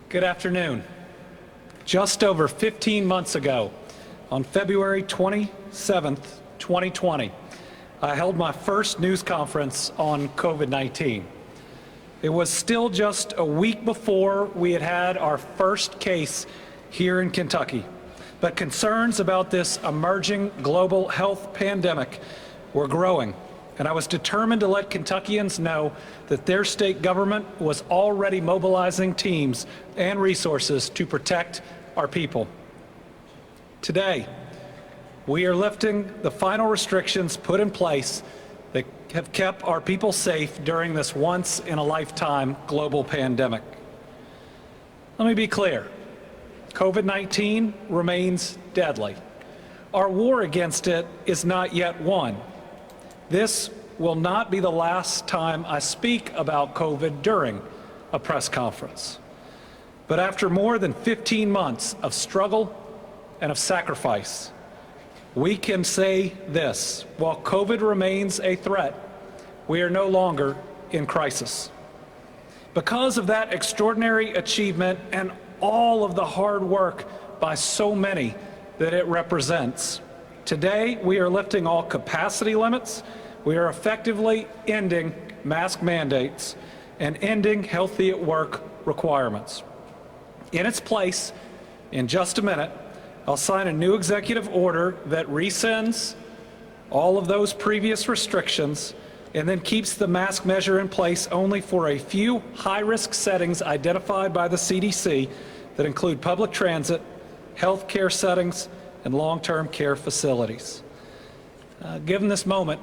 Good afternoon. Just over 15 months ago, on February 27th, 2020, I held my first news conference on COVID-19. It was still just a week before we had our first case here in Kentucky, but concerns about this emerging global health pandemic were growing, and I was determined to let Kentuckians know that their state government was already mobilizing teams and resources to protect our people. Today, we are lifting the final restrictions put in place that have kept our people safe during this once-in-a-lifetime global pandemic. Let me be clear. COVID-19 remains deadly. Our war against it is not yet won. This will not be the last time I speak about COVID during a press conference. But after more than 15 months of struggle and of sacrifice, we can say this: while COVID remains a threat, we are no longer in crisis. Because of that extraordinary achievement and all of the hard work by so many that it represents, today we are lifting all capacity limits, we are effectively ending mask mandates, and ending healthy at work requirements. In its place, in just a minute, I'll sign a new executive order that rescinds all of those previous restrictions and then keeps the mask measure in place only for a few high-risk settings identified by the CDC that include public transit, health care settings, and long-term care facilities. Given this moment,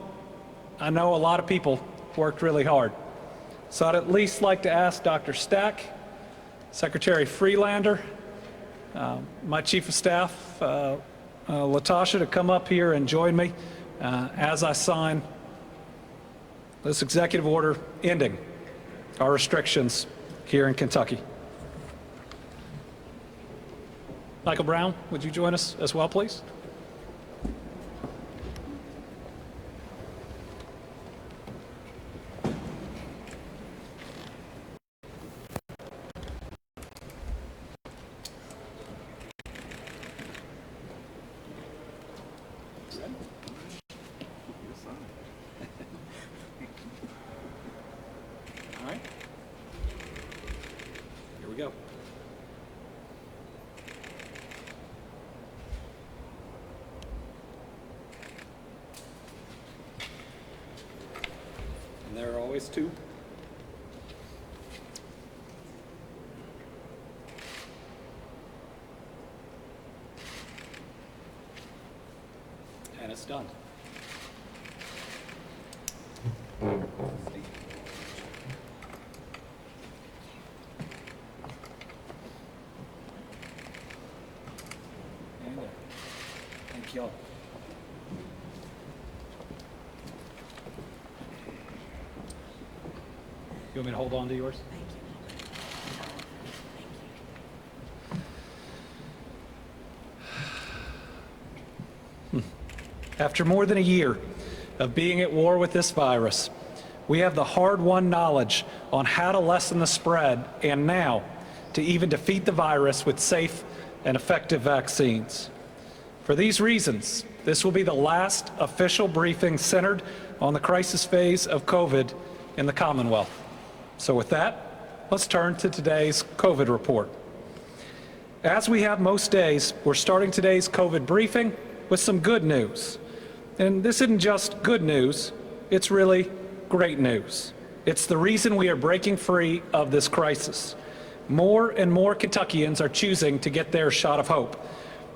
I know a lot of people worked really hard. So I'd at least like to ask Dr. Stack, Secretary Freelander, my Chief of Staff, Latasha, to come up here and join me as I sign this executive order ending our restrictions here in Kentucky. Michael Brown, would you join us as well, please? All right. Here we go. And there are always two. And it's done. And there. Thank y'all. You want me to hold on to yours? Thank you. After more than a year of being at war with this virus, we have the hard-won knowledge on how to lessen the spread and now to even defeat the virus with safe and effective vaccines. For these reasons, this will be the last official briefing centered on the crisis phase of COVID in the Commonwealth. So with that, let's turn to today's COVID report. As we have most days, we're starting today's COVID briefing with some good news. And this isn't just good news, it's really great news. It's the reason we are breaking free of this crisis. More and more Kentuckians are choosing to get their shot of hope.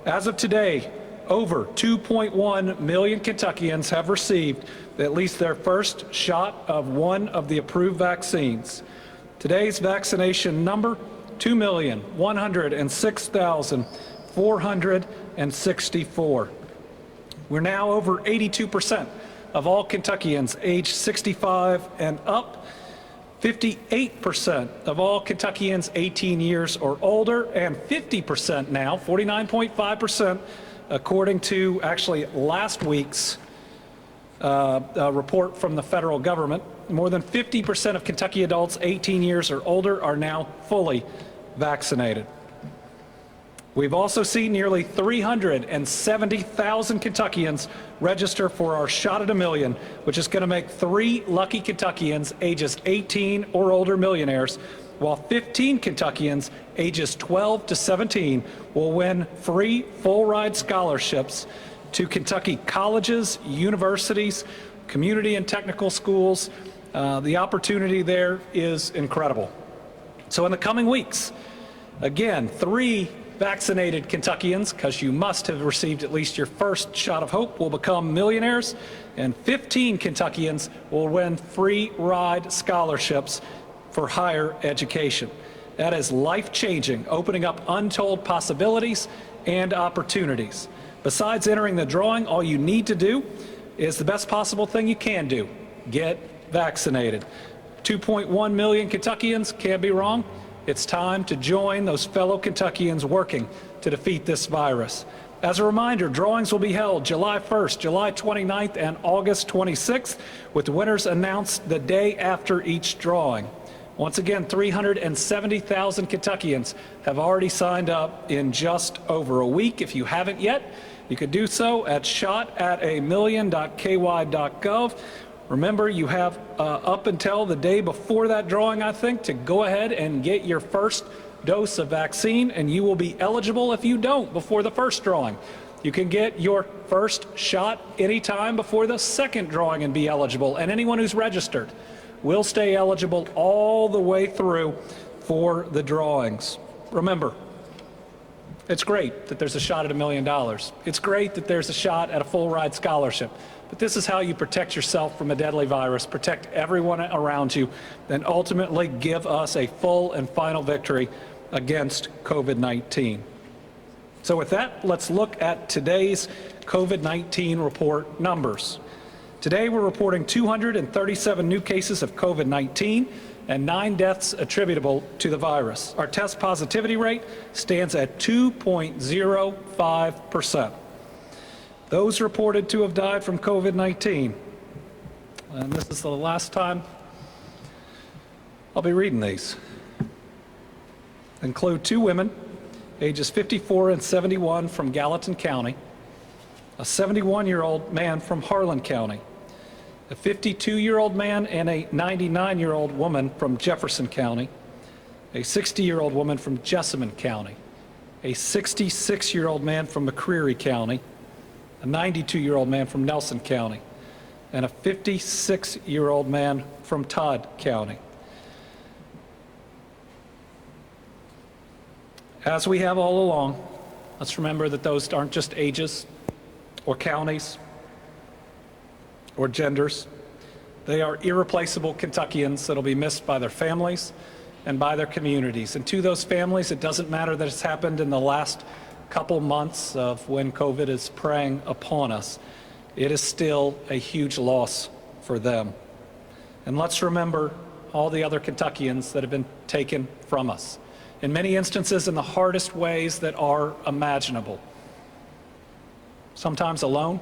As of today, over 2.1 million Kentuckians have received at least their first shot of one of the approved vaccines. Today's vaccination number, 2,106,464. We're now over 82% of all Kentuckians aged 65 and up, 58% of all Kentuckians 18 years or older, and 50% now, 49.5%, according to actually last week's report from the federal government. More than 50% of Kentucky adults 18 years or older are now fully vaccinated. We've also seen nearly 370,000 Kentuckians register for our Shot at a Million, which is going to make 3 lucky Kentuckians ages 18 or older millionaires, while 15 Kentuckians ages 12 to 17 will win free full-ride scholarships to Kentucky colleges, universities, community and technical schools. The opportunity there is incredible. So in the coming weeks, again, 3 vaccinated Kentuckians, because you must have received at least your first shot of hope, will become millionaires, and 15 Kentuckians will win free ride scholarships for higher education. That is life-changing, opening up untold possibilities and opportunities. Besides entering the drawing, all you need to do is the best possible thing you can do: get vaccinated. 2.1 million Kentuckians, can't be wrong. It's time to join those fellow Kentuckians working to defeat this virus. As a reminder, drawings will be held July 1st, July 29th, and August 26th, with the winners announced the day after each drawing. Once again, 370,000 Kentuckians have already signed up in just over a week. If you haven't yet, you could do so at shotatamillion.ky.gov. Remember, you have up until the day before that drawing, I think, to go ahead and get your first dose of vaccine, and you will be eligible if you don't before the first drawing. You can get your first shot anytime before the second drawing and be eligible, and anyone who's registered will stay eligible all the way through for the drawings. Remember, it's great that there's a shot at $1 million. It's great that there's a shot at a full ride scholarship. But this is how you protect yourself from a deadly virus, protect everyone around you, and ultimately give us a full and final victory against COVID-19. So with that, let's look at today's COVID-19 report numbers. Today we're reporting 237 new cases of COVID-19 and 9 deaths attributable to the virus. Our test positivity rate stands at 2.05%. Those reported to have died from COVID-19, and this is the last time I'll be reading these, include 2 women, ages 54 and 71 from Gallatin County, a 71-year-old man from Harlan County, a 52-year-old man and a 99-year-old woman from Jefferson County, a 60-year-old woman from Jessamine County, a 66-year-old man from McCreary County, a 92-year-old man from Nelson County, and a 56-year-old man from Todd County. As we have all along, let's remember that those aren't just ages or counties or genders. They are irreplaceable Kentuckians that'll be missed by their families and by their communities. And to those families, it doesn't matter that it's happened in the last couple months of when COVID is preying upon us. It is still a huge loss for them. And let's remember all the other Kentuckians that have been taken from us, in many instances in the hardest ways that are imaginable. Sometimes alone,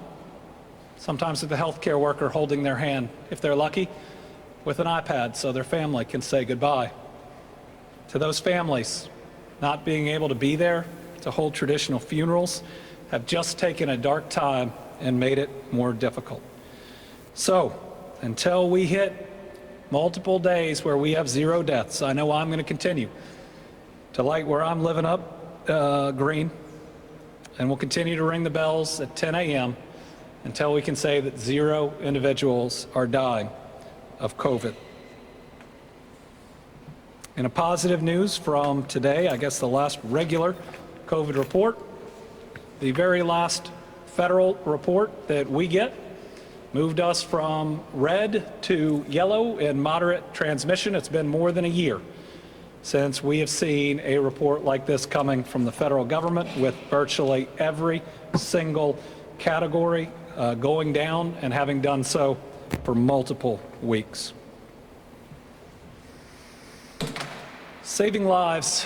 sometimes with a healthcare worker holding their hand, if they're lucky, with an iPad so their family can say goodbye. To those families, not being able to be there to hold traditional funerals have just taken a dark time and made it more difficult. So, until we hit multiple days where we have 0 deaths, I know I'm going to continue to light where I'm living up green, and we'll continue to ring the bells at 10 a.m. until we can say that 0 individuals are dying of COVID. In a positive news from today, I guess the last regular COVID report, the very last federal report that we get moved us from red to yellow in moderate transmission. It's been more than a year since we have seen a report like this coming from the federal government, with virtually every single category going down and having done so for multiple weeks. Saving lives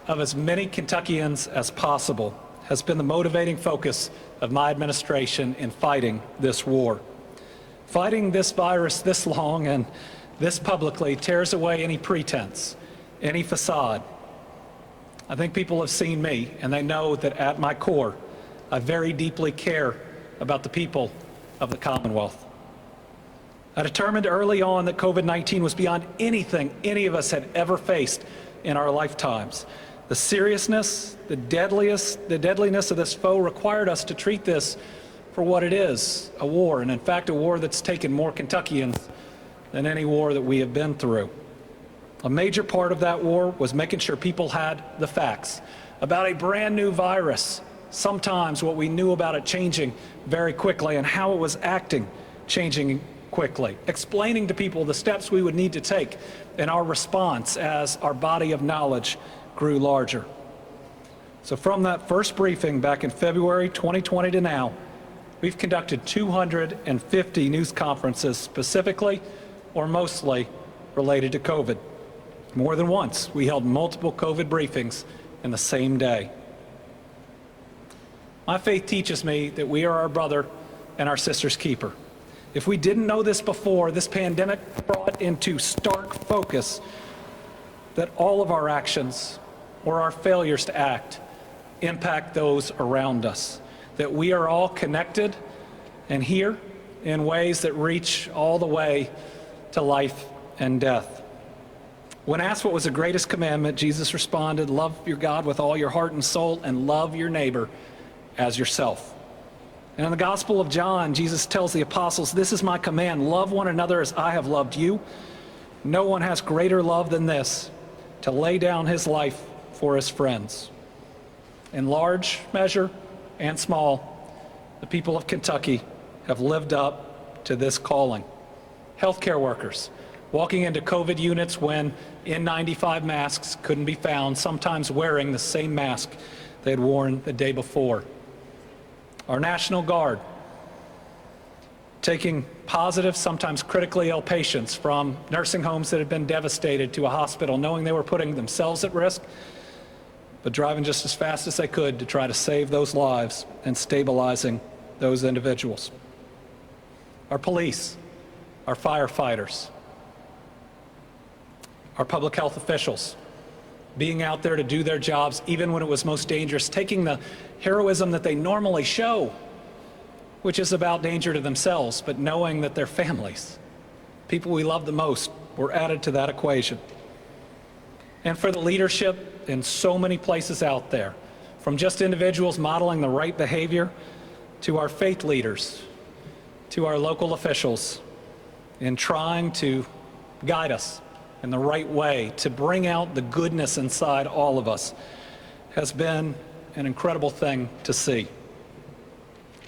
of as many Kentuckians as possible has been the motivating focus of my administration in fighting this war. Fighting this virus this long and this publicly tears away any pretense, any facade, I think people have seen me, and they know that at my core, I very deeply care about the people of the Commonwealth. I determined early on that COVID-19 was beyond anything any of us had ever faced in our lifetimes. The seriousness, the deadliness of this foe required us to treat this for what it is, a war, and in fact a war that's taken more Kentuckians than any war that we have been through. A major part of that war was making sure people had the facts about a brand new virus, sometimes what we knew about it changing very quickly and how it was acting changing quickly, explaining to people the steps we would need to take in our response as our body of knowledge grew larger. So from that first briefing back in February 2020 to now, we've conducted 250 news conferences specifically or mostly related to COVID. More than once, we held multiple COVID briefings in the same day. My faith teaches me that we are our brother and our sister's keeper. If we didn't know this before, this pandemic brought into stark focus that all of our actions or our failures to act impact those around us, that we are all connected and here in ways that reach all the way to life and death. When asked what was the greatest commandment, Jesus responded, "Love your God with all your heart and soul, and love your neighbor as yourself." And in the Gospel of John, Jesus tells the apostles, "This is my command, love one another as I have loved you. No one has greater love than this, to lay down his life for his friends." In large measure and small, the people of Kentucky have lived up to this calling. Healthcare workers walking into COVID units when N95 masks couldn't be found, sometimes wearing the same mask they had worn the day before. Our National Guard taking positive, sometimes critically ill patients from nursing homes that had been devastated to a hospital, knowing they were putting themselves at risk, but driving just as fast as they could to try to save those lives and stabilizing those individuals. Our police, our firefighters, our public health officials, being out there to do their jobs even when it was most dangerous, taking the heroism that they normally show, which is about danger to themselves, but knowing that their families, people we love the most, were added to that equation. And for the leadership in so many places out there, from just individuals modeling the right behavior to our faith leaders, to our local officials, in trying to guide us in the right way to bring out the goodness inside all of us, has been an incredible thing to see.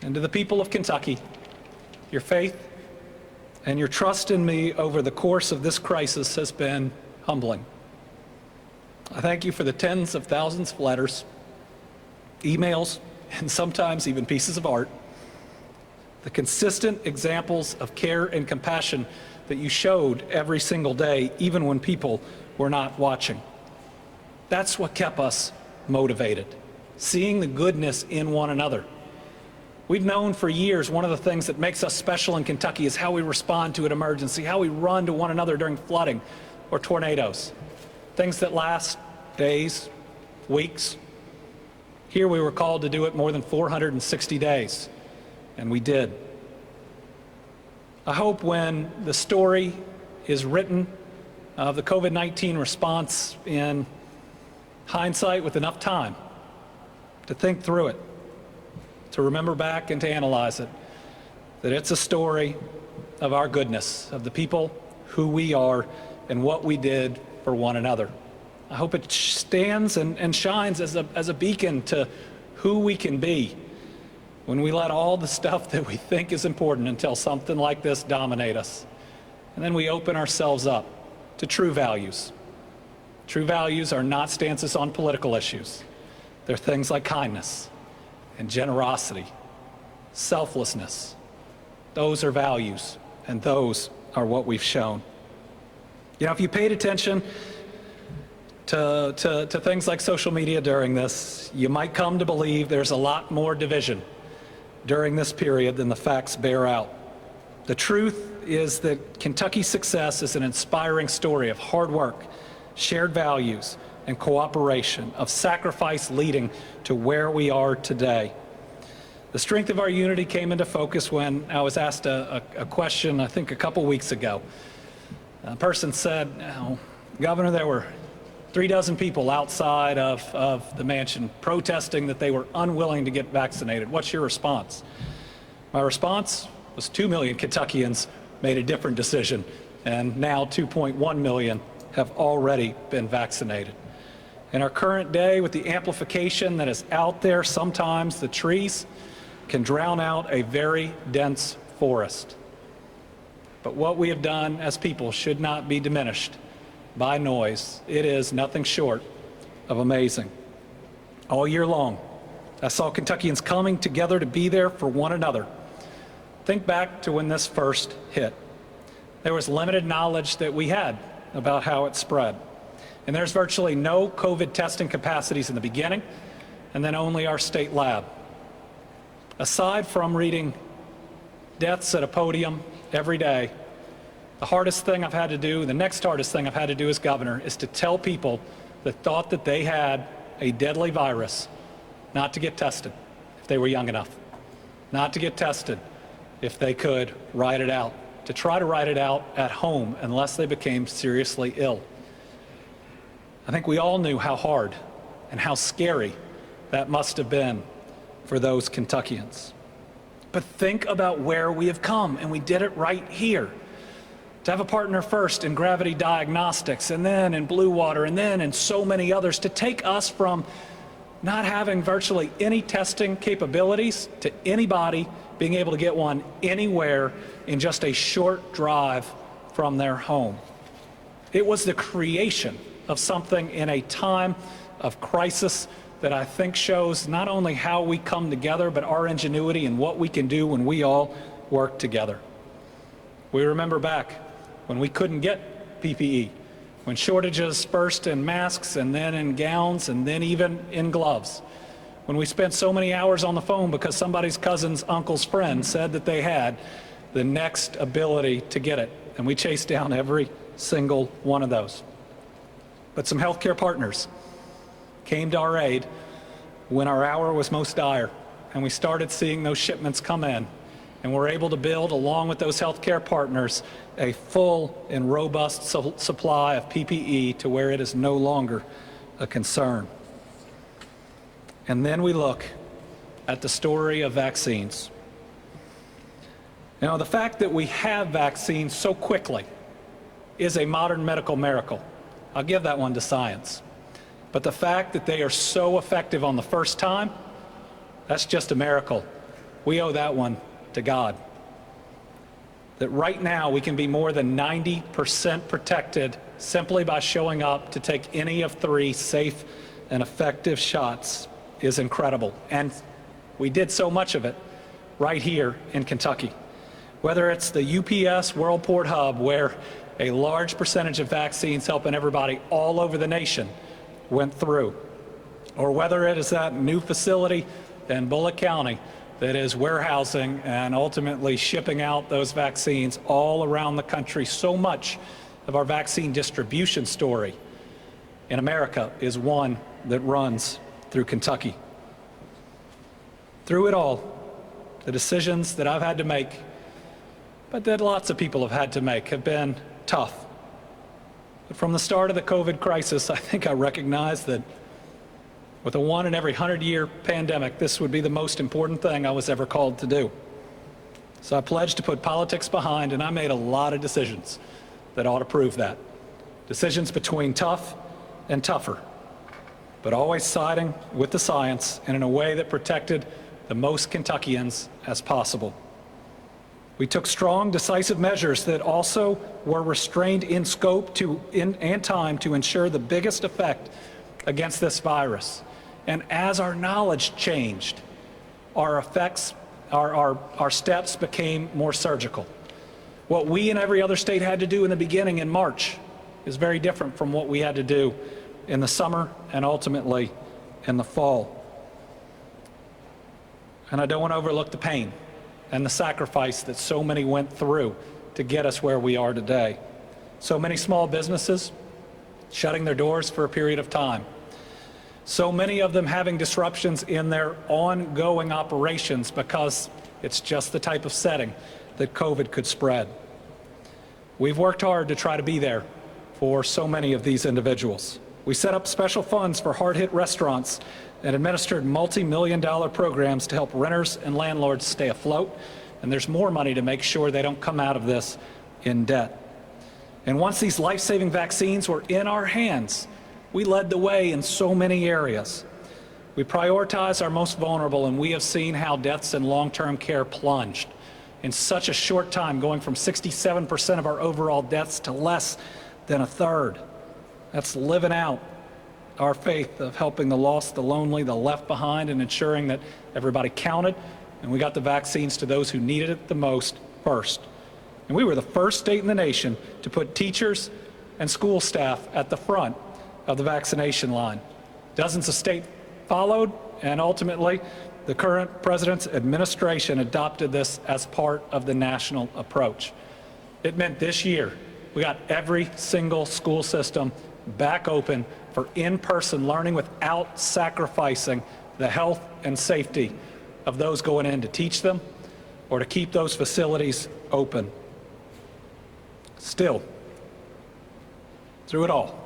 And to the people of Kentucky, your faith and your trust in me over the course of this crisis has been humbling. I thank you for the tens of thousands of letters, emails, and sometimes even pieces of art, the consistent examples of care and compassion that you showed every single day, even when people were not watching. That's what kept us motivated, seeing the goodness in one another. We've known for years one of the things that makes us special in Kentucky is how we respond to an emergency, how we run to one another during flooding or tornadoes, things that last days, weeks. Here we were called to do it more than 460 days, and we did. I hope when the story is written of the COVID-19 response in hindsight with enough time to think through it, to remember back and to analyze it, that it's a story of our goodness, of the people who we are and what we did for one another. I hope it stands and shines as a beacon to who we can be when we let all the stuff that we think is important until something like this dominate us. And then we open ourselves up to true values. True values are not stances on political issues. They're things like kindness and generosity, selflessness. Those are values, and those are what we've shown. You know, if you paid attention to things like social media during this, you might come to believe there's a lot more division during this period than the facts bear out. The truth is that Kentucky's success is an inspiring story of hard work, shared values, and cooperation, of sacrifice leading to where we are today. The strength of our unity came into focus when I was asked a question, I think a couple weeks ago. A person said, "Oh, Governor, there were 36 people outside of the mansion protesting that they were unwilling to get vaccinated. What's your response?" My response was 2 million Kentuckians made a different decision, and now 2.1 million have already been vaccinated. In our current day, with the amplification that is out there, sometimes the trees can drown out a very dense forest. But what we have done as people should not be diminished by noise. It is nothing short of amazing. All year long, I saw Kentuckians coming together to be there for one another. Think back to when this first hit. There was limited knowledge that we had about how it spread. And there's virtually no COVID testing capacities in the beginning, and then only our state lab. Aside from reading deaths at a podium every day, the hardest thing I've had to do, the next hardest thing I've had to do as governor, is to tell people that thought that they had a deadly virus not to get tested if they were young enough, not to get tested if they could ride it out, to try to ride it out at home unless they became seriously ill. I think we all knew how hard and how scary that must have been for those Kentuckians. But think about where we have come, and we did it right here. To have a partner first in Gravity Diagnostics, and then in Blue Water, and then in so many others, to take us from not having virtually any testing capabilities to anybody being able to get one anywhere in just a short drive from their home. It was the creation of something in a time of crisis that I think shows not only how we come together, but our ingenuity and what we can do when we all work together. We remember back when we couldn't get PPE, when shortages first in masks and then in gowns and then even in gloves, when we spent so many hours on the phone because somebody's cousin's uncle's friend said that they had the next ability to get it, and we chased down every single one of those. But some healthcare partners came to our aid when our hour was most dire, and we started seeing those shipments come in, and we're able to build, along with those healthcare partners, a full and robust supply of PPE to where it is no longer a concern. And then we look at the story of vaccines. Now, the fact that we have vaccines so quickly is a modern medical miracle. I'll give that one to science. But the fact that they are so effective on the first time, that's just a miracle. We owe that one to God. That right now we can be more than 90% protected simply by showing up to take any of 3 safe and effective shots is incredible. And we did so much of it right here in Kentucky. Whether it's the UPS Worldport Hub, where a large percentage of vaccines helping everybody all over the nation went through, or whether it is that new facility in Bullitt County that is warehousing and ultimately shipping out those vaccines all around the country. So much of our vaccine distribution story in America is one that runs through Kentucky. Through it all, the decisions that I've had to make, but that lots of people have had to make, have been tough. But from the start of the COVID crisis, I think I recognized that with a 1 in every 100-year pandemic, this would be the most important thing I was ever called to do. So I pledged to put politics behind, and I made a lot of decisions that ought to prove that. Decisions between tough and tougher, but always siding with the science and in a way that protected the most Kentuckians as possible. We took strong, decisive measures that also were restrained in scope and time to ensure the biggest effect against this virus. And as our knowledge changed, our steps became more surgical. What we and every other state had to do in the beginning in March is very different from what we had to do in the summer and ultimately in the fall. And I don't want to overlook the pain and the sacrifice that so many went through to get us where we are today. So many small businesses shutting their doors for a period of time. So many of them having disruptions in their ongoing operations because it's just the type of setting that COVID could spread. We've worked hard to try to be there for so many of these individuals. We set up special funds for hard-hit restaurants and administered multi-million-dollar programs to help renters and landlords stay afloat, and there's more money to make sure they don't come out of this in debt. And once these life-saving vaccines were in our hands, we led the way in so many areas. We prioritized our most vulnerable, and we have seen how deaths in long-term care plunged in such a short time, going from 67% of our overall deaths to less than a third. That's living out our faith of helping the lost, the lonely, the left behind, and ensuring that everybody counted, and we got the vaccines to those who needed it the most first. And we were the first state in the nation to put teachers and school staff at the front of the vaccination line. Dozens of states followed, and ultimately, the current president's administration adopted this as part of the national approach. It meant this year, we got every single school system back open for in-person learning without sacrificing the health and safety of those going in to teach them or to keep those facilities open. Still, through it all,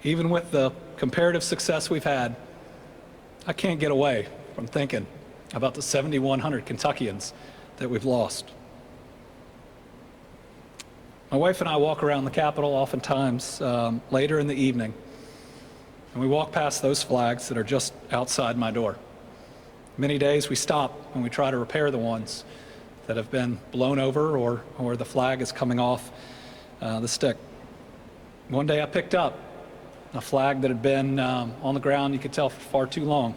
even with the comparative success we've had, I can't get away from thinking about the 7,100 Kentuckians that we've lost. My wife and I walk around the Capitol oftentimes later in the evening, and we walk past those flags that are just outside my door. Many days we stop and we try to repair the ones that have been blown over or the flag is coming off the stick. One day I picked up a flag that had been on the ground, you could tell, for far too long.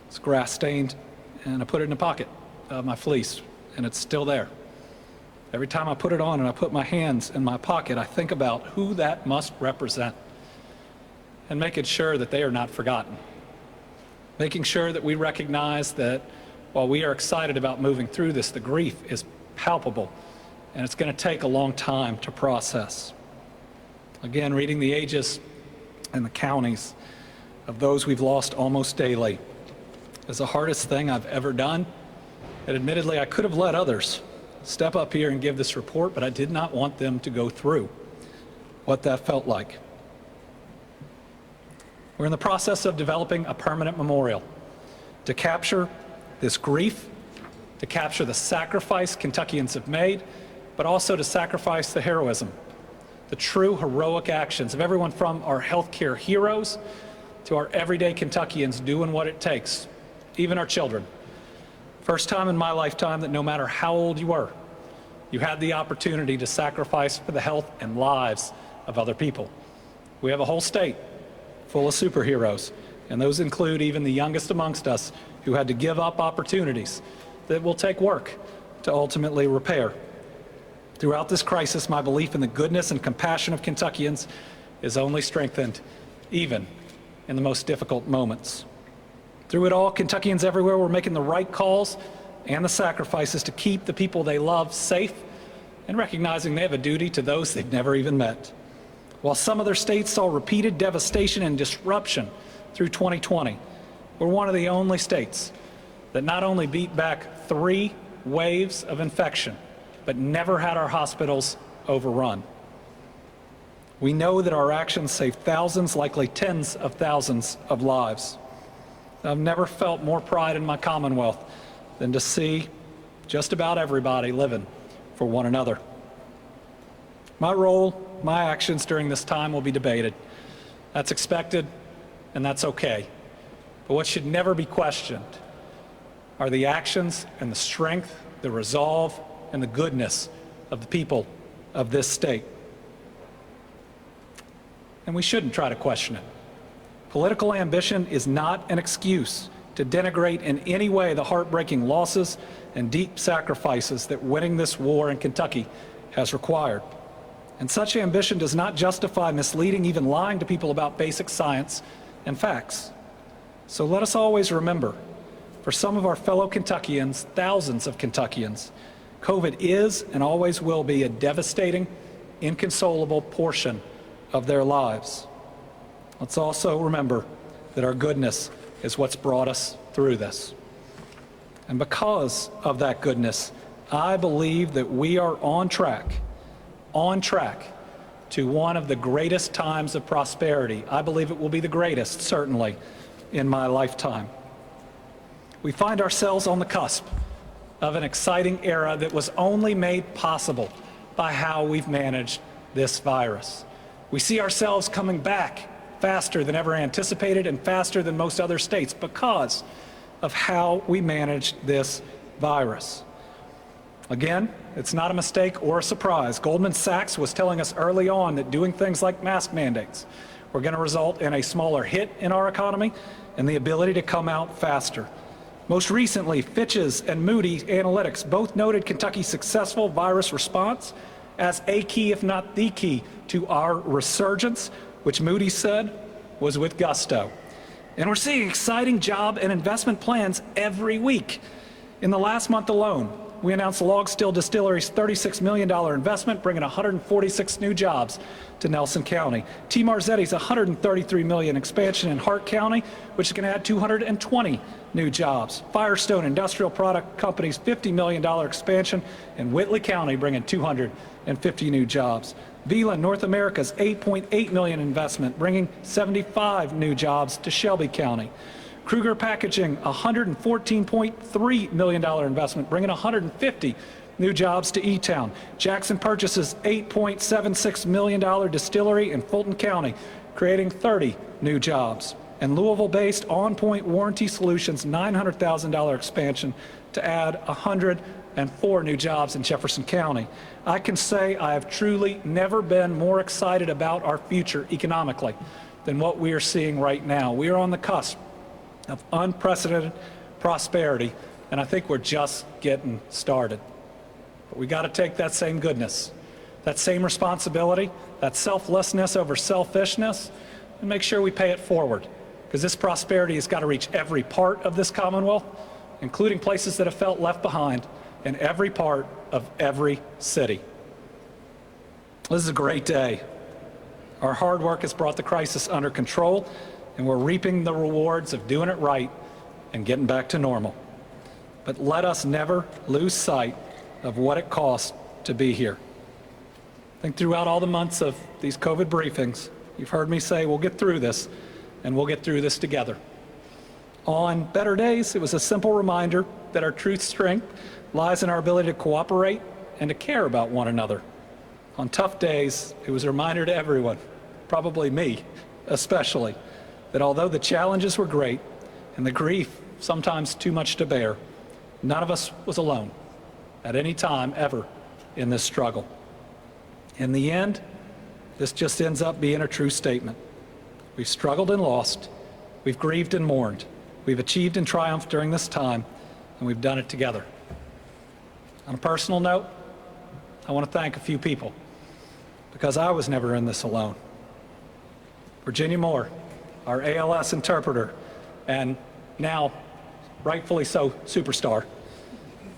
It's grass stained, and I put it in a pocket of my fleece, and it's still there. Every time I put it on and I put my hands in my pocket, I think about who that must represent and making sure that they are not forgotten. Making sure that we recognize that while we are excited about moving through this, the grief is palpable, and it's going to take a long time to process. Again, reading the ages and the counties of those we've lost almost daily is the hardest thing I've ever done. And admittedly, I could have let others step up here and give this report, but I did not want them to go through what that felt like. We're in the process of developing a permanent memorial to capture this grief, to capture the sacrifice Kentuckians have made, but also to sacrifice the heroism, the true heroic actions of everyone from our healthcare heroes to our everyday Kentuckians doing what it takes, even our children. First time in my lifetime that no matter how old you were, you had the opportunity to sacrifice for the health and lives of other people. We have a whole state full of superheroes, and those include even the youngest amongst us who had to give up opportunities that will take work to ultimately repair. Throughout this crisis, my belief in the goodness and compassion of Kentuckians is only strengthened, even in the most difficult moments. Through it all, Kentuckians everywhere were making the right calls and the sacrifices to keep the people they love safe and recognizing they have a duty to those they've never even met. While some other states saw repeated devastation and disruption through 2020, we're one of the only states that not only beat back 3 waves of infection, but never had our hospitals overrun. We know that our actions saved thousands, likely tens of thousands of lives. I've never felt more pride in my commonwealth than to see just about everybody living for one another. My role, my actions during this time will be debated. That's expected, and that's okay. But what should never be questioned are the actions and the strength, the resolve, and the goodness of the people of this state. And we shouldn't try to question it. Political ambition is not an excuse to denigrate in any way the heartbreaking losses and deep sacrifices that winning this war in Kentucky has required. And such ambition does not justify misleading, even lying to people about basic science and facts. So let us always remember, for some of our fellow Kentuckians, thousands of Kentuckians, COVID is and always will be a devastating, inconsolable portion of their lives. Let's also remember that our goodness is what's brought us through this. And because of that goodness, I believe that we are on track to one of the greatest times of prosperity. I believe it will be the greatest, certainly, in my lifetime. We find ourselves on the cusp of an exciting era that was only made possible by how we've managed this virus. We see ourselves coming back faster than ever anticipated and faster than most other states because of how we managed this virus. Again, it's not a mistake or a surprise. Goldman Sachs was telling us early on that doing things like mask mandates were going to result in a smaller hit in our economy and the ability to come out faster. Most recently, Fitch's and Moody's Analytics both noted Kentucky's successful virus response as a key, if not the key, to our resurgence, which Moody's said was with gusto. And we're seeing exciting job and investment plans every week. In the last month alone, we announced Log Still Distillery's $36 million investment, bringing 146 new jobs to Nelson County. T. Marzetti's $133 million expansion in Hart County, which is going to add 220 new jobs. Firestone Industrial Product Company's $50 million expansion in Whitley County, bringing 250 new jobs. Velan North America's $8.8 million investment, bringing 75 new jobs to Shelby County. Kruger Packaging, $114.3 million investment, bringing 150 new jobs to E-Town. Jackson Purchase's $8.76 million distillery in Fulton County, creating 30 new jobs. And Louisville-based On Point Warranty Solutions' $900,000 expansion to add 104 new jobs in Jefferson County. I can say I have truly never been more excited about our future economically than what we are seeing right now. We are on the cusp of unprecedented prosperity, and I think we're just getting started. But we got to take that same goodness, that same responsibility, that selflessness over selfishness, and make sure we pay it forward, because this prosperity has got to reach every part of this Commonwealth, including places that have felt left behind, in every part of every city. This is a great day. Our hard work has brought the crisis under control, and we're reaping the rewards of doing it right and getting back to normal. But let us never lose sight of what it costs to be here. I think throughout all the months of these COVID briefings, you've heard me say we'll get through this, and we'll get through this together. On better days, it was a simple reminder that our true strength lies in our ability to cooperate and to care about one another. On tough days, it was a reminder to everyone, probably me especially, that although the challenges were great and the grief sometimes too much to bear, none of us was alone at any time ever in this struggle. In the end, this just ends up being a true statement. We've struggled and lost, we've grieved and mourned, we've achieved and triumphed during this time, and we've done it together. On a personal note, I want to thank a few people, because I was never in this alone. Virginia Moore, our ALS interpreter, and now, rightfully so, superstar,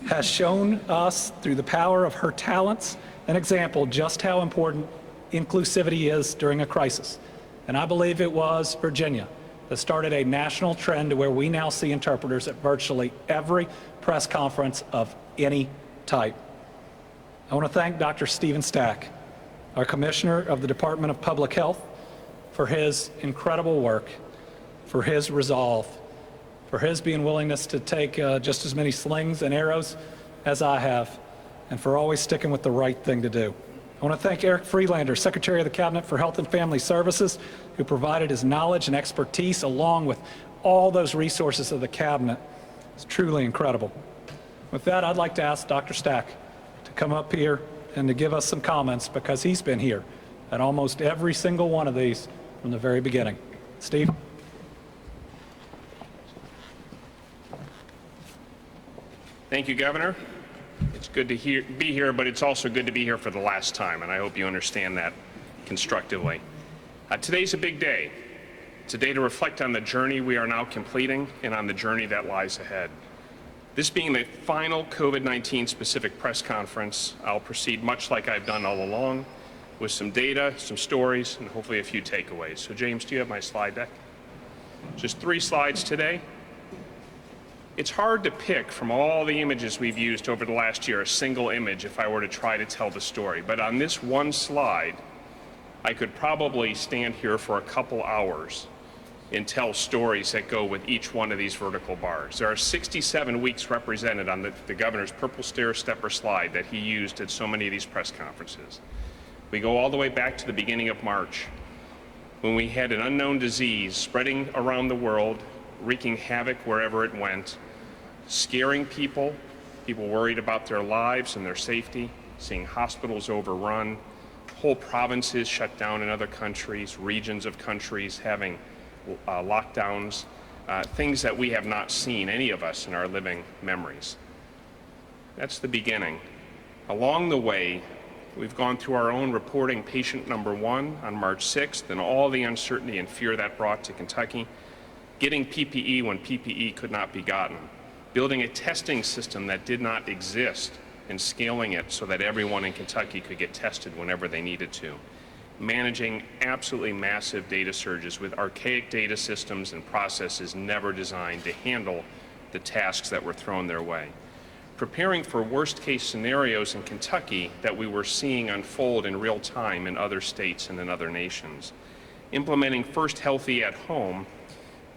has shown us through the power of her talents and example just how important inclusivity is during a crisis. And I believe it was Virginia that started a national trend to where we now see interpreters at virtually every press conference of any type. I want to thank Dr. Stephen Stack, our Commissioner of the Department of Public Health, for his incredible work, for his resolve, for his being willingness to take just as many slings and arrows as I have, and for always sticking with the right thing to do. I want to thank Eric Freelander, Secretary of the Cabinet for Health and Family Services, who provided his knowledge and expertise along with all those resources of the Cabinet. It's truly incredible. With that, I'd like to ask Dr. Stack to come up here and to give us some comments, because he's been here at almost every single one of these from the very beginning. Steve? Thank you, Governor. It's good to be here, but it's also good to be here for the last time, and I hope you understand that constructively. Today's a big day. It's a day to reflect on the journey we are now completing and on the journey that lies ahead. This being the final COVID-19 specific press conference, I'll proceed much like I've done all along, with some data, some stories, and hopefully a few takeaways. So James, do you have my slide deck? Just 3 slides today. It's hard to pick from all the images we've used over the last year a single image if I were to try to tell the story. But on this one slide, I could probably stand here for a couple hours and tell stories that go with each one of these vertical bars. There are 67 weeks represented on the governor's purple stair-stepper slide that he used at so many of these press conferences. We go all the way back to the beginning of March, when we had an unknown disease spreading around the world, wreaking havoc wherever it went, scaring people worried about their lives and their safety, seeing hospitals overrun, whole provinces shut down in other countries, regions of countries having lockdowns, things that we have not seen, any of us, in our living memories. That's the beginning. Along the way, we've gone through our own reporting patient number 1 on March 6th and all the uncertainty and fear that brought to Kentucky, getting PPE when PPE could not be gotten, building a testing system that did not exist and scaling it so that everyone in Kentucky could get tested whenever they needed to, managing absolutely massive data surges with archaic data systems and processes never designed to handle the tasks that were thrown their way, preparing for worst-case scenarios in Kentucky that we were seeing unfold in real time in other states and in other nations, implementing First Healthy at Home,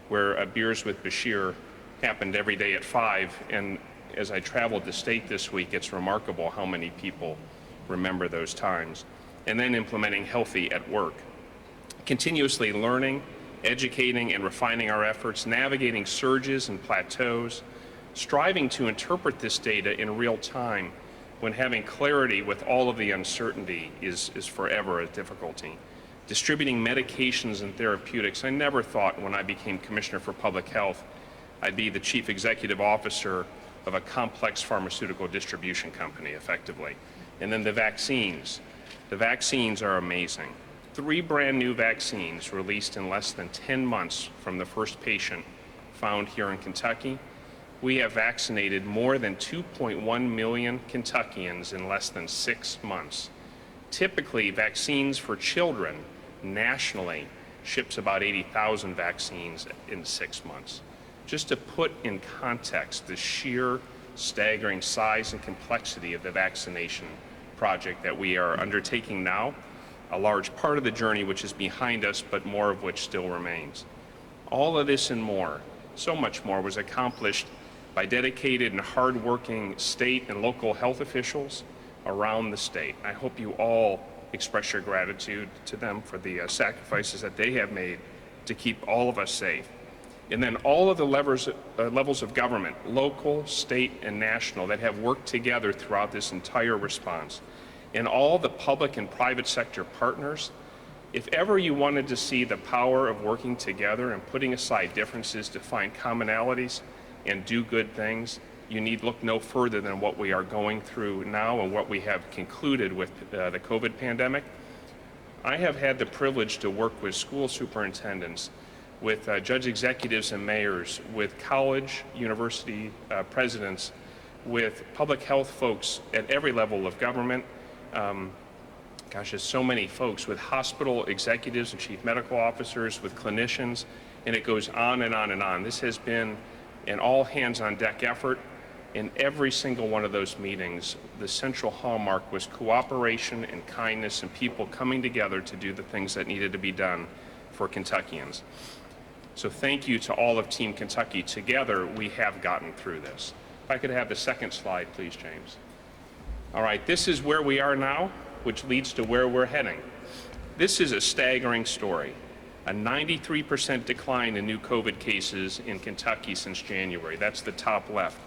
where Beers with Bashir happened every day at 5, and as I traveled the state this week, it's remarkable how many people remember those times. And then implementing Healthy at Work. Continuously learning, educating, and refining our efforts, navigating surges and plateaus, striving to interpret this data in real time when having clarity with all of the uncertainty is forever a difficulty. Distributing medications and therapeutics. I never thought when I became Commissioner for Public Health I'd be the Chief Executive Officer of a complex pharmaceutical distribution company, effectively. And then the vaccines. The vaccines are amazing. 3 brand new vaccines released in less than 10 months from the first patient found here in Kentucky. We have vaccinated more than 2.1 million Kentuckians in less than 6 months. Typically, vaccines for children nationally ships about 80,000 vaccines in 6 months. Just to put in context the sheer staggering size and complexity of the vaccination project that we are undertaking now, a large part of the journey which is behind us, but more of which still remains. All of this and more, so much more, was accomplished by dedicated and hardworking state and local health officials around the state. I hope you all express your gratitude to them for the sacrifices that they have made to keep all of us safe. And then all of the levels of government, local, state, and national, that have worked together throughout this entire response. And all the public and private sector partners. If ever you wanted to see the power of working together and putting aside differences to find commonalities and do good things, you need look no further than what we are going through now and what we have concluded with the COVID pandemic. I have had the privilege to work with school superintendents, with judge executives and mayors, with college, university presidents, with public health folks at every level of government. There's so many folks, with hospital executives and chief medical officers, with clinicians, and it goes on and on and on. This has been an all-hands-on-deck effort. In every single one of those meetings, the central hallmark was cooperation and kindness and people coming together to do the things that needed to be done for Kentuckians. So thank you to all of Team Kentucky. Together, we have gotten through this. If I could have the second slide, please, James. All right, this is where we are now, which leads to where we're heading. This is a staggering story. A 93% decline in new COVID cases in Kentucky since January. That's the top left.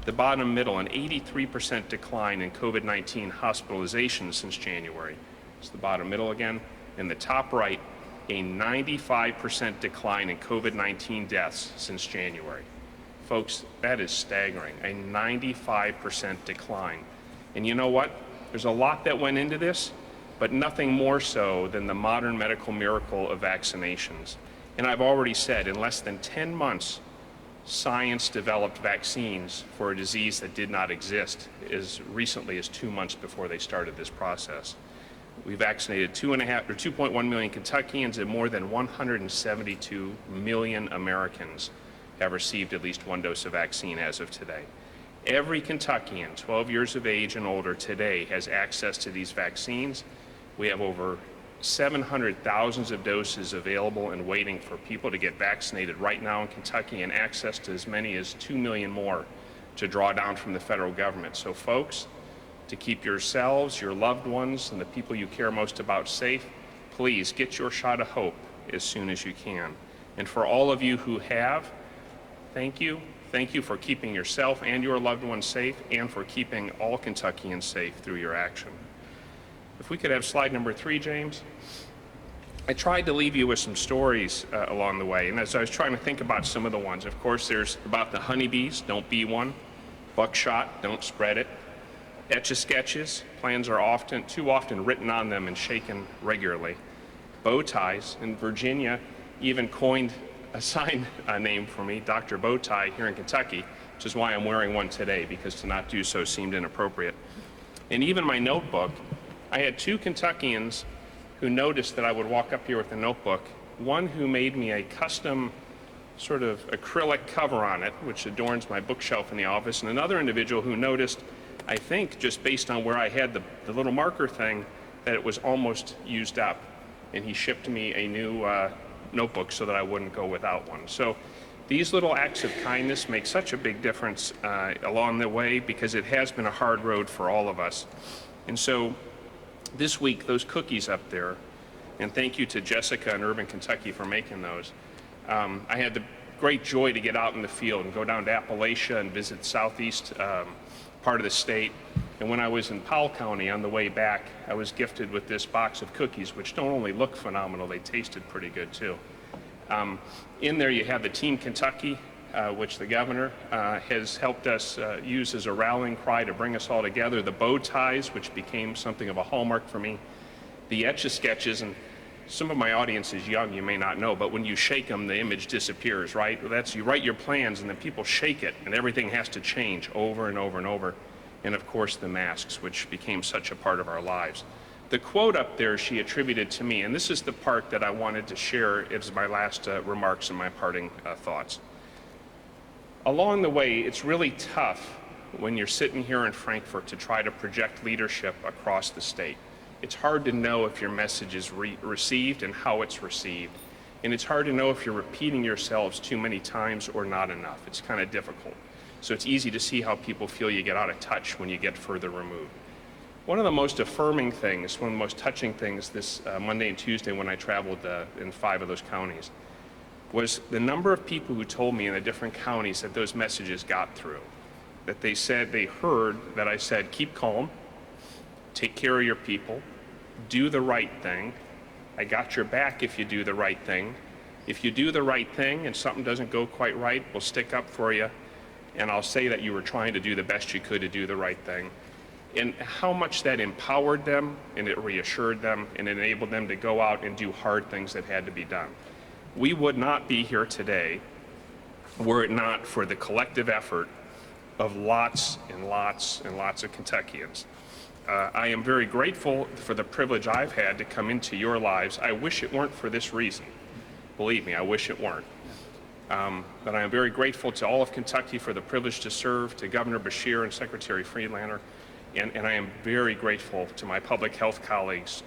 The bottom middle, an 83% decline in COVID-19 hospitalizations since January. It's the bottom middle again. And the top right, a 95% decline in COVID-19 deaths since January. Folks, that is staggering, a 95% decline. And you know what? There's a lot that went into this, but nothing more so than the modern medical miracle of vaccinations. And I've already said, in less than 10 months, science developed vaccines for a disease that did not exist as recently as 2 months before they started this process. We vaccinated 2.1 million Kentuckians, and more than 172 million Americans have received at least one dose of vaccine as of today. Every Kentuckian 12 years of age and older today has access to these vaccines. We have over 700,000 of doses available and waiting for people to get vaccinated right now in Kentucky, and access to as many as 2 million more to draw down from the federal government. So folks, to keep yourselves, your loved ones, and the people you care most about safe, please get your shot of hope as soon as you can. And for all of you who have, thank you. Thank you for keeping yourself and your loved ones safe, and for keeping all Kentuckians safe through your action. If we could have slide number 3, James. I tried to leave you with some stories along the way, and as I was trying to think about some of the ones, of course, there's about the honeybees, don't be one. Buckshot, don't spread it. Etch-a-sketches, plans are too often written on them and shaken regularly. Bow ties, and Virginia even coined a sign name for me, Dr. Bowtie, here in Kentucky, which is why I'm wearing one today, because to not do so seemed inappropriate. And even my notebook, I had 2 Kentuckians who noticed that I would walk up here with a notebook, one who made me a custom sort of acrylic cover on it, which adorns my bookshelf in the office, and another individual who noticed, I think, just based on where I had the little marker thing, that it was almost used up. And he shipped me a new notebook so that I wouldn't go without one. So these little acts of kindness make such a big difference along the way, because it has been a hard road for all of us. And so this week, those cookies up there, and thank you to Jessica in Urban, Kentucky for making those. I had the great joy to get out in the field and go down to Appalachia and visit southeast part of the state. And when I was in Powell County on the way back, I was gifted with this box of cookies, which don't only look phenomenal, they tasted pretty good too. In there you have the Team Kentucky, which the governor has helped us use as a rallying cry to bring us all together. The bow ties, which became something of a hallmark for me. The Etch-a-Sketches, and some of my audience is young, you may not know, but when you shake them, the image disappears, right? You write your plans and then people shake it and everything has to change over and over and over. And of course the masks, which became such a part of our lives. The quote up there she attributed to me, and this is the part that I wanted to share as my last remarks and my parting thoughts. Along the way, it's really tough when you're sitting here in Frankfort to try to project leadership across the state. It's hard to know if your message is received and how it's received. And it's hard to know if you're repeating yourselves too many times or not enough. It's kind of difficult. So it's easy to see how people feel you get out of touch when you get further removed. One of the most affirming things, one of the most touching things this Monday and Tuesday when I traveled in 5 of those counties, was the number of people who told me in the different counties that those messages got through. That they said, they heard that I said, keep calm, take care of your people, do the right thing. I got your back if you do the right thing. If you do the right thing and something doesn't go quite right, we'll stick up for you. And I'll say that you were trying to do the best you could to do the right thing. And how much that empowered them, and it reassured them, and enabled them to go out and do hard things that had to be done. We would not be here today were it not for the collective effort of lots and lots and lots of Kentuckians. I am very grateful for the privilege I've had to come into your lives. I wish it weren't for this reason. Believe me, I wish it weren't. But I am very grateful to all of Kentucky for the privilege to serve, to Governor Beshear and Secretary Friedlander, and I am very grateful to my public health colleagues.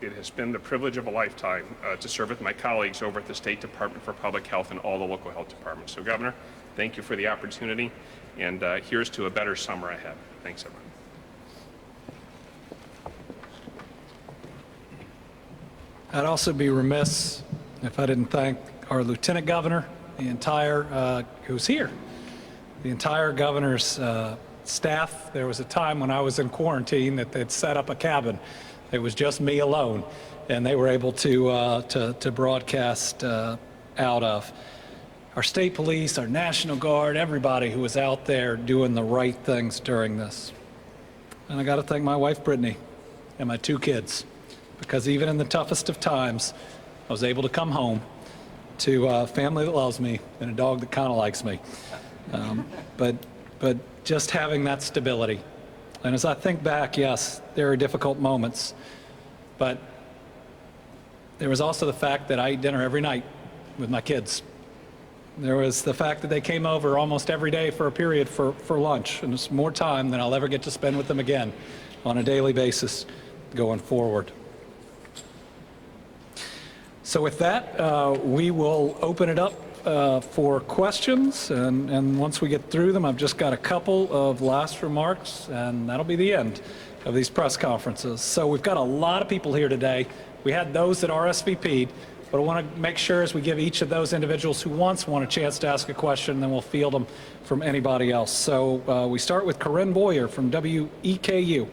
It has been the privilege of a lifetime to serve with my colleagues over at the State Department for Public Health and all the local health departments. So Governor, thank you for the opportunity, and here's to a better summer ahead. Thanks, everyone. I'd also be remiss if I didn't thank our Lieutenant Governor, the entire, who's here, the entire governor's staff. There was a time when I was in quarantine that they'd set up a cabin. It was just me alone, and they were able to broadcast out of. Our state police, our National Guard, everybody who was out there doing the right things during this. And I got to thank my wife, Brittany, and my 2 kids, because even in the toughest of times, I was able to come home to a family that loves me and a dog that kind of likes me. But just having that stability. And as I think back, yes, there are difficult moments, But there was also the fact that I eat dinner every night with my kids. There was the fact that they came over almost every day for a period for lunch, and it's more time than I'll ever get to spend with them again on a daily basis going forward. So with that, we will open it up for questions, and once we get through them, I've just got a couple of last remarks, and that'll be the end of these press conferences. So we've got a lot of people here today. We had those that RSVP'd, but I want to make sure as we give each of those individuals who wants one a chance to ask a question, then we'll field them from anybody else. So we start with Corinne Boyer from WEKU.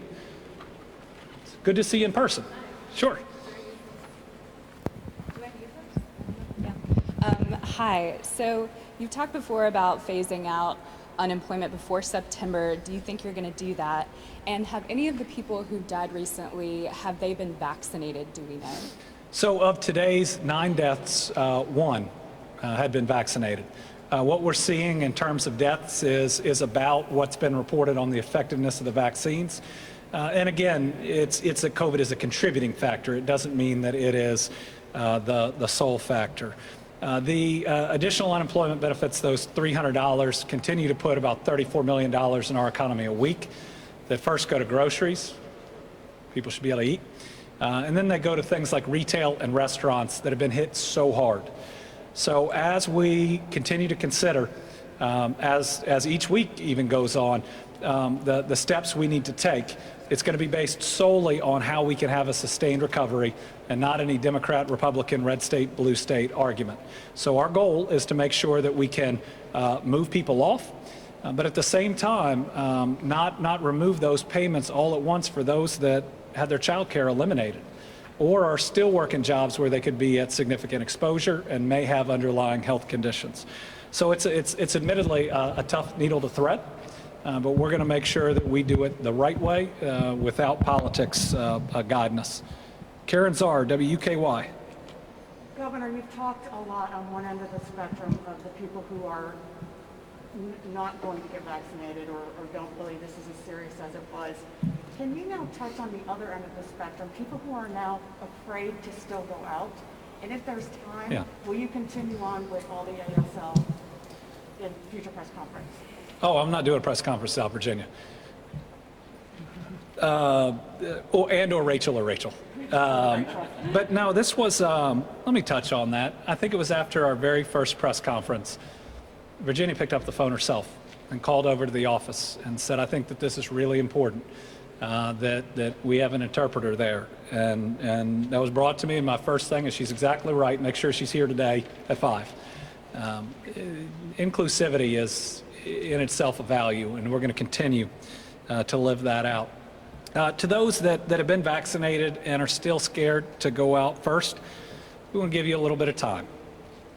It's good to see you in person. Sure. Hi. So you've talked before about phasing out unemployment before September. Do you think you're going to do that? And have any of the people who died recently, have they been vaccinated? Do we know? So of today's 9 deaths, 1 had been vaccinated. What we're seeing in terms of deaths is about what's been reported on the effectiveness of the vaccines. And again, it's a COVID is a contributing factor. It doesn't mean that it is the sole factor. The additional unemployment benefits, those $300, continue to put about $34 million in our economy a week that first go to groceries. People should be able to eat. And then they go to things like retail and restaurants that have been hit so hard. So as we continue to consider, as each week even goes on, the steps we need to take, it's going to be based solely on how we can have a sustained recovery and not any Democrat, Republican, red state, blue state argument. So our goal is to make sure that we can move people off, but at the same time, not remove those payments all at once for those that had their child care eliminated or are still working jobs where they could be at significant exposure and may have underlying health conditions. So it's admittedly a tough needle to thread. But we're going to make sure that we do it the right way without politics guiding us. Karen Czar, WUKY. Governor, you've talked a lot on one end of the spectrum of the people who are not going to get vaccinated or don't believe this is as serious as it was. Can you now touch on the other end of the spectrum, people who are now afraid to still go out? And if there's time, will you continue on with all the ASL in future press conference? Oh, I'm not doing a press conference in South Virginia. Or Rachel. But no, this was, let me touch on that. I think it was after our very first press conference, Virginia picked up the phone herself and called over to the office and said, I think that this is really important, that we have an interpreter there. And that was brought to me, and my first thing is she's exactly right. Make sure she's here today at 5. Inclusivity is in itself a value, and we're going to continue to live that out. To those that have been vaccinated and are still scared to go out first, we want to give you a little bit of time.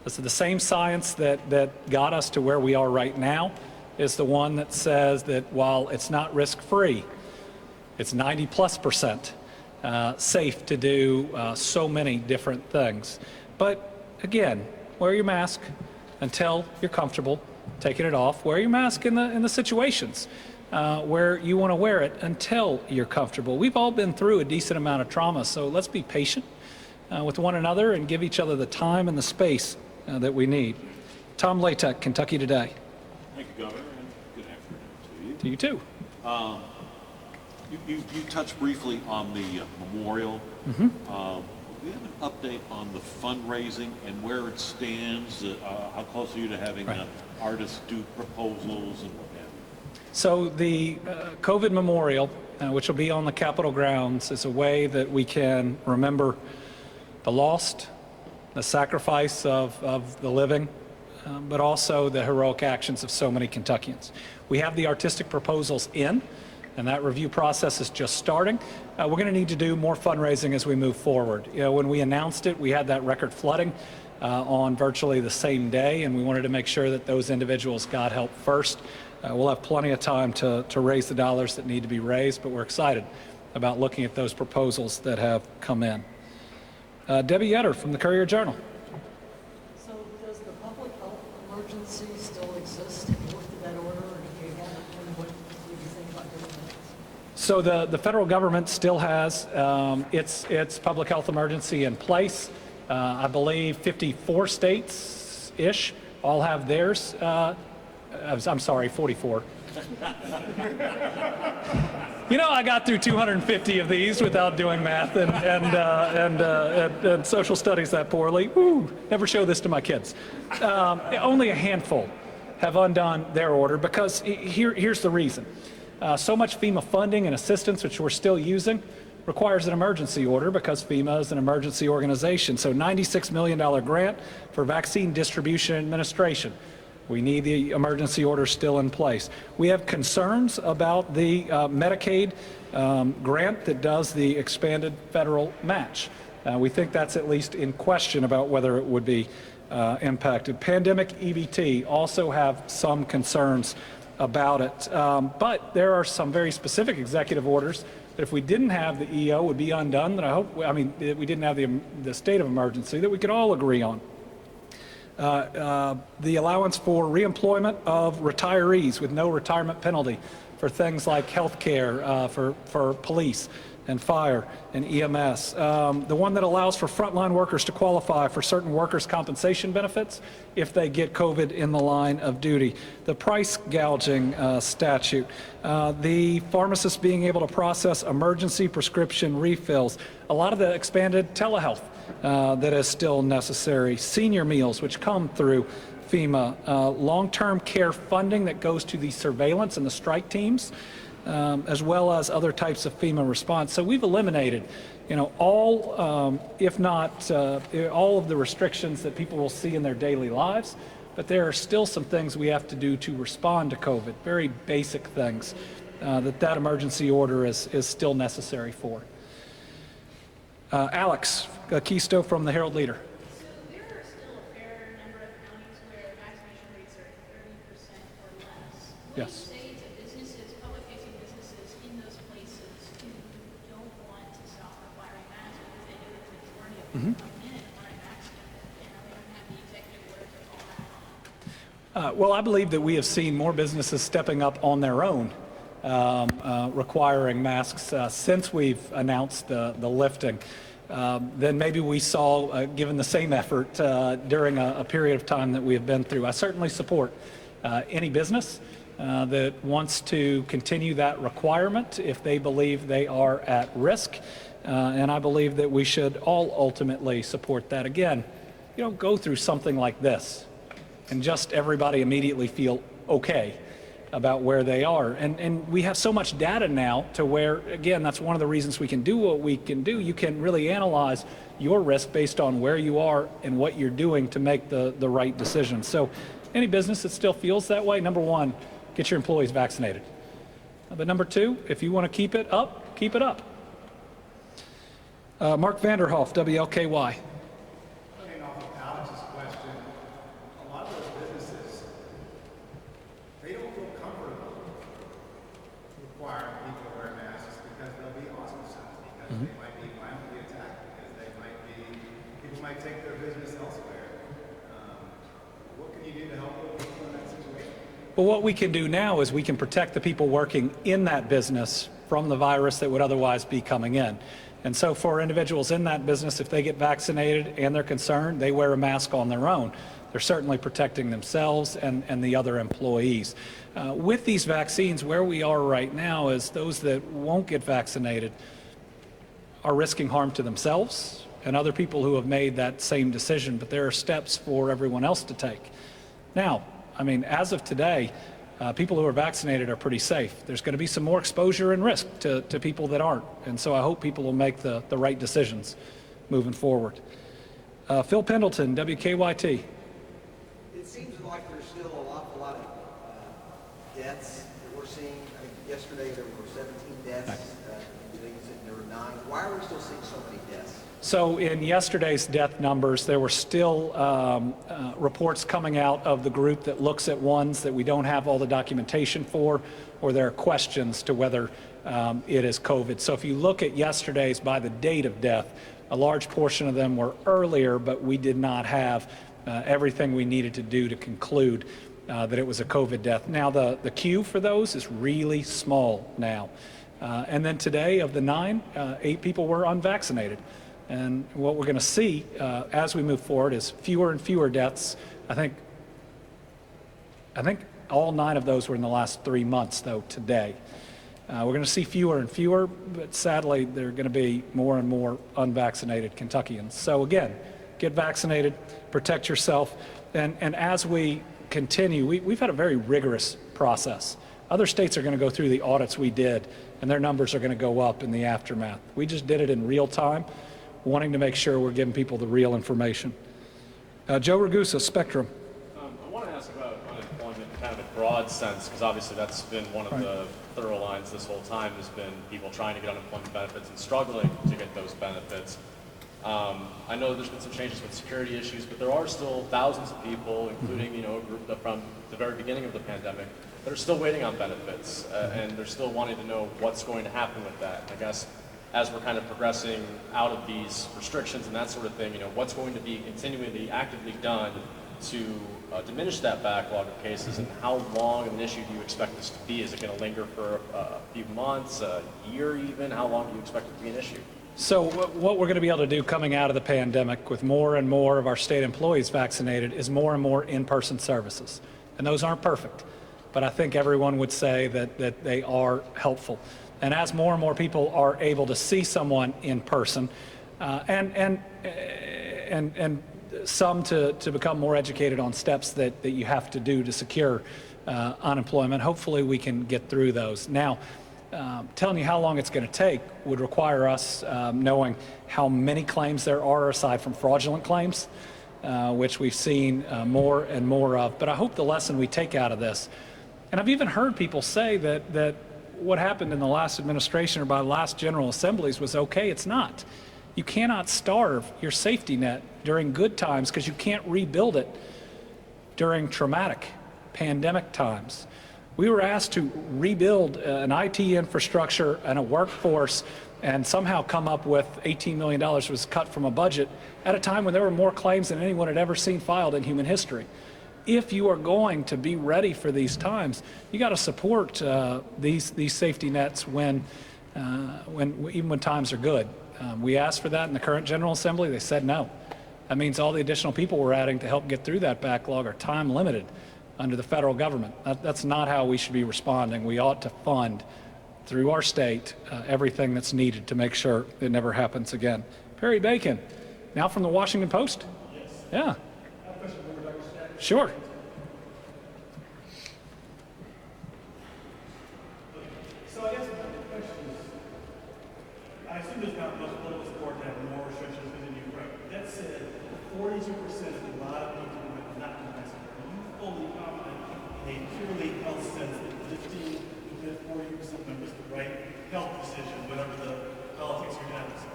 This is the same science that got us to where we are right now is the one that says that while it's not risk-free, it's 90+% safe to do so many different things. But again, wear your mask until you're comfortable taking it off. Wear your mask in the situations where you want to wear it until you're comfortable. We've all been through a decent amount of trauma, so let's be patient with one another and give each other the time and the space that we need. Tom Latek, Kentucky Today. Thank you, Governor, and good afternoon To you too. You touched briefly on the memorial. Mm-hmm. Do you have an update on the fundraising and where it stands? How close are you to having artists do proposals and what have you? So the COVID Memorial, which will be on the Capitol grounds, is a way that we can remember the lost, the sacrifice of the living, but also the heroic actions of so many Kentuckians. We have the artistic proposals in, and that review process is just starting. We're going to need to do more fundraising as we move forward. You know, when we announced it, we had that record flooding on virtually the same day, and we wanted to make sure that those individuals got help first. We'll have plenty of time to raise the dollars that need to be raised, but we're excited about looking at those proposals that have come in. Debbie Yetter from the Courier-Journal. So does the public health emergency still exist? Have you looked at that order, or do you have, what do you think about doing that? So the federal government still has its public health emergency in place. I believe 54 states-ish all have theirs. I'm sorry, 44. You know, I got through 250 of these without doing math and social studies that poorly. Ooh, never show this to my kids. Only a handful have undone their order because here's the reason. So much FEMA funding and assistance, which we're still using, requires an emergency order because FEMA is an emergency organization. So $96 million grant for vaccine distribution administration. We need the emergency order still in place. We have concerns about the Medicaid grant that does the expanded federal match. We think that's at least in question about whether it would be impacted. Pandemic EBT also have some concerns about it. But there are some very specific executive orders that if we didn't have the EO would be undone, that we didn't have the state of emergency, that we could all agree on. The allowance for reemployment of retirees with no retirement penalty for things like health care, for police and fire and EMS. The one that allows for frontline workers to qualify for certain workers' compensation benefits if they get COVID in the line of duty. The price gouging statute. The pharmacists being able to process emergency prescription refills. A lot of the expanded telehealth that is still necessary. Senior meals, which come through FEMA. Long-term care funding that goes to the surveillance and the strike teams. As well as other types of FEMA response. So we've eliminated, all, if not all of the restrictions that people will see in their daily lives, but there are still some things we have to do to respond to COVID, very basic things that emergency order is still necessary for. Alex Keisto from the Herald Leader. So there are still a fair number of counties where vaccination rates are 30% or less. What Yes. do you say to businesses, public-facing businesses in those places who don't want to stop requiring masks because they know that the majority of them come in and aren't vaccinated, and they don't have the executive order to fall back on? Well, I believe that we have seen more businesses stepping up on their own, requiring masks since we've announced the lifting. Than maybe we saw given the same effort during a period of time that we have been through. I certainly support any business that wants to continue that requirement if they believe they are at risk. And I believe that we should all ultimately support that. Again, you don't go through something like this and just everybody immediately feel okay about where they are. And we have so much data now to where, again, that's one of the reasons we can do what we can do. You can really analyze your risk based on where you are and what you're doing to make the right decisions. So any business that still feels that way, number one, get your employees vaccinated. But number two, if you want to keep it up, keep it up. Mark Vanderhoff, WLKY. Well, what we can do now is we can protect the people working in that business from the virus that would otherwise be coming in. And so for individuals in that business, if they get vaccinated and they're concerned, they wear a mask on their own. They're certainly protecting themselves and the other employees. With these vaccines, where we are right now is those that won't get vaccinated are risking harm to themselves and other people who have made that same decision, but there are steps for everyone else to take. Now, I mean, as of today, people who are vaccinated are pretty safe. There's going to be some more exposure and risk to people that aren't, and so I hope people will make the right decisions moving forward. Phil Pendleton, WKYT. It seems like there's still an awful lot of deaths that we're seeing. I think yesterday there were 17 deaths. Today you said there were 9. Why are we still seeing so many deaths? So in yesterday's death numbers, there were still reports coming out of the group that looks at ones that we don't have all the documentation for, or there are questions to whether it is COVID. So if you look at yesterday's by the date of death, a large portion of them were earlier, but we did not have everything we needed to do to conclude that it was a COVID death. Now the queue for those is really small now. And then today, of the 9, 8 people were unvaccinated. And what we're going to see as we move forward is fewer and fewer deaths. I think all 9 of those were in the last 3 months, though, today. We're going to see fewer and fewer, but sadly, there are going to be more and more unvaccinated Kentuckians. So again, get vaccinated, protect yourself, and as we continue, we've had a very rigorous process. Other states are going to go through the audits we did, and their numbers are going to go up in the aftermath. We just did it in real time, wanting to make sure we're giving people the real information. Joe Ragusa, Spectrum. I want to ask about unemployment in kind of a broad sense, because obviously that's been one of the thorough lines this whole time, has been people trying to get unemployment benefits and struggling to get those benefits. I know there's been some changes with security issues, but there are still thousands of people, including a group that from the very beginning of the pandemic, that are still waiting on benefits, and they're still wanting to know what's going to happen with that. I guess as we're kind of progressing out of these restrictions and that sort of thing, what's going to be continually actively done to diminish that backlog of cases, and how long of an issue do you expect this to be? Is it going to linger for a few months, a year even? How long do you expect it to be an issue? So what we're going to be able to do coming out of the pandemic with more and more of our state employees vaccinated is more and more in-person services. And those aren't perfect, but I think everyone would say that they are helpful. And as more and more people are able to see someone in person, and some to become more educated on steps that you have to do to secure unemployment, hopefully we can get through those. Now, telling you how long it's going to take would require us knowing how many claims there are aside from fraudulent claims, which we've seen more and more of. But I hope the lesson we take out of this, and I've even heard people say that what happened in the last administration or by the last General Assemblies was okay. It's not. You cannot starve your safety net during good times because you can't rebuild it during traumatic pandemic times. We were asked to rebuild an IT infrastructure and a workforce and somehow come up with $18 million was cut from a budget at a time when there were more claims than anyone had ever seen filed in human history. If you are going to be ready for these times, you got to support these safety nets even when times are good. We asked for that in the current General Assembly. They said no. That means all the additional people we're adding to help get through that backlog are time limited under the federal government. That's not how we should be responding. We ought to fund through our state everything that's needed to make sure it never happens again. Perry Bacon, now from the Washington Post? Yes. Yeah. Sure. So I guess the question is, I assume there's not much political support to have more restrictions within Ukraine. That said, 42% is a lot of people who have not been vaccinated. Are you fully confident in a purely health sense that 15 to 40% members the right health decision, whatever the politics you're going to have?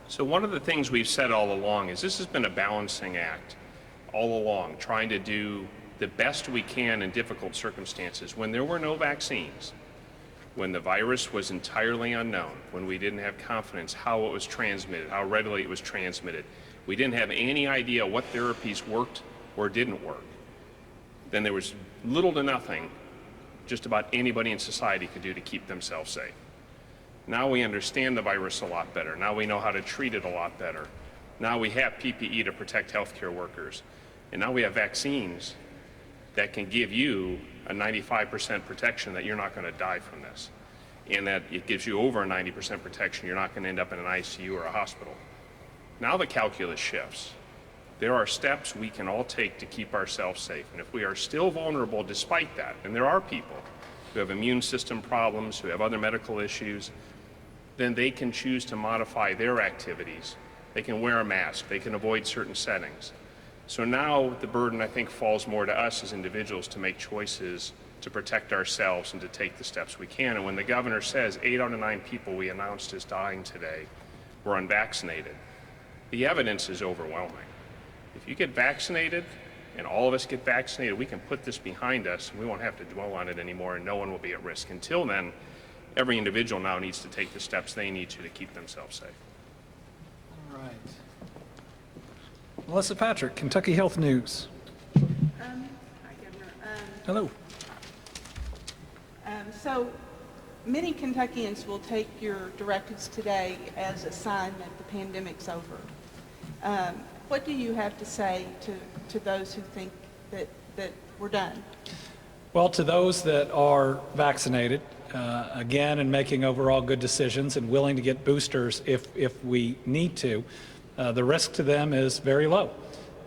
So one of the things we've said all along is this has been a balancing act all along, trying to do the best we can in difficult circumstances. When there were no vaccines, when the virus was entirely unknown, when we didn't have confidence how it was transmitted, how readily it was transmitted, we didn't have any idea what therapies worked or didn't work, then there was little to nothing just about anybody in society could do to keep themselves safe. Now we understand the virus a lot better. Now we know how to treat it a lot better. Now we have PPE to protect healthcare workers. And now we have vaccines that can give you a 95% protection that you're not going to die from this. And that it gives you over a 90% protection. You're not going to end up in an ICU or a hospital. Now the calculus shifts. There are steps we can all take to keep ourselves safe. And if we are still vulnerable despite that, and there are people who have immune system problems, who have other medical issues, then they can choose to modify their activities. They can wear a mask. They can avoid certain settings. So now the burden, I think, falls more to us as individuals to make choices to protect ourselves and to take the steps we can. And when the governor says 8 out of 9 people we announced as dying today were unvaccinated, the evidence is overwhelming. If you get vaccinated and all of us get vaccinated, we can put this behind us and we won't have to dwell on it anymore and no one will be at risk. Until then, every individual now needs to take the steps they need to keep themselves safe. All right. Melissa Patrick, Kentucky Health News. Hi, Governor. Hello. So many Kentuckians will take your directives today as a sign that the pandemic's over. What do you have to say to those who think that we're done? Well, to those that are vaccinated, again, and making overall good decisions and willing to get boosters if we need to, the risk to them is very low.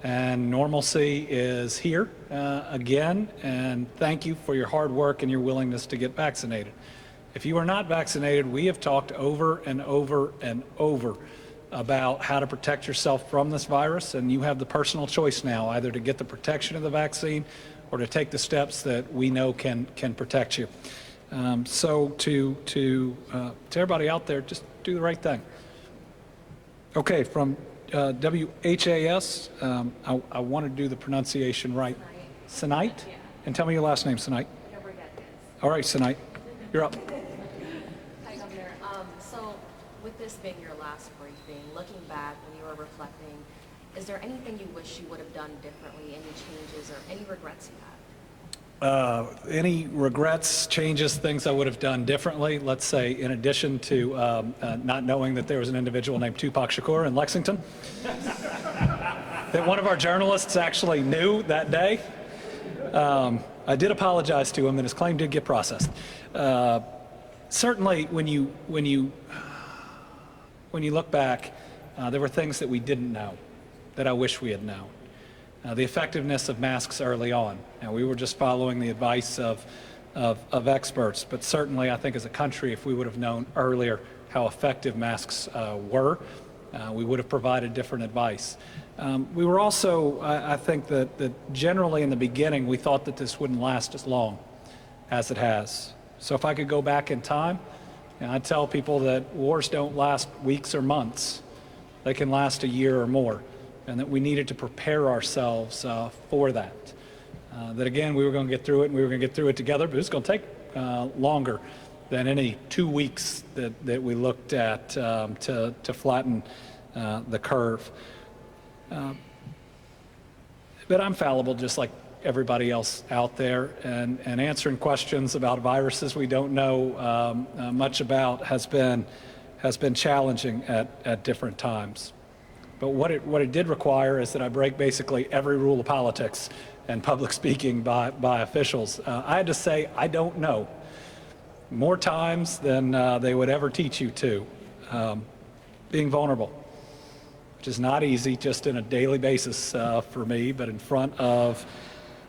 And normalcy is here again, and thank you for your hard work and your willingness to get vaccinated. If you are not vaccinated, we have talked over and over and over about how to protect yourself from this virus, and you have the personal choice now, either to get the protection of the vaccine or to take the steps that we know can protect you. So to everybody out there, just do the right thing. Okay, from WHAS, I want to do the pronunciation right. Sinite? Yeah. And tell me your last name, Sinite. All right, Sinite, you're up. Hi, Governor. So with this being your last briefing, looking back when you were reflecting, is there anything you wish you would have done differently, any changes or any regrets you have? Any regrets, changes, things I would have done differently? Let's say, in addition to not knowing that there was an individual named Tupac Shakur in Lexington, that one of our journalists actually knew that day. I did apologize to him, and his claim did get processed. Certainly, when you look back, there were things that we didn't know that I wish we had known. The effectiveness of masks early on. And we were just following the advice of experts, but certainly I think as a country, if we would have known earlier how effective masks were, we would have provided different advice. We were also, I think that generally in the beginning, we thought that this wouldn't last as long as it has. So if I could go back in time, and I tell people that wars don't last weeks or months, they can last a year or more, and that we needed to prepare ourselves for that. That again, we were going to get through it, and we were going to get through it together, but it's going to take longer than any 2 weeks that we looked at to flatten the curve. But I'm fallible just like everybody else out there, and answering questions about viruses we don't know much about has been challenging at different times. But what it did require is that I break basically every rule of politics and public speaking by officials. I had to say, I don't know, more times than they would ever teach you to. Being vulnerable, which is not easy just in a daily basis for me, but in front of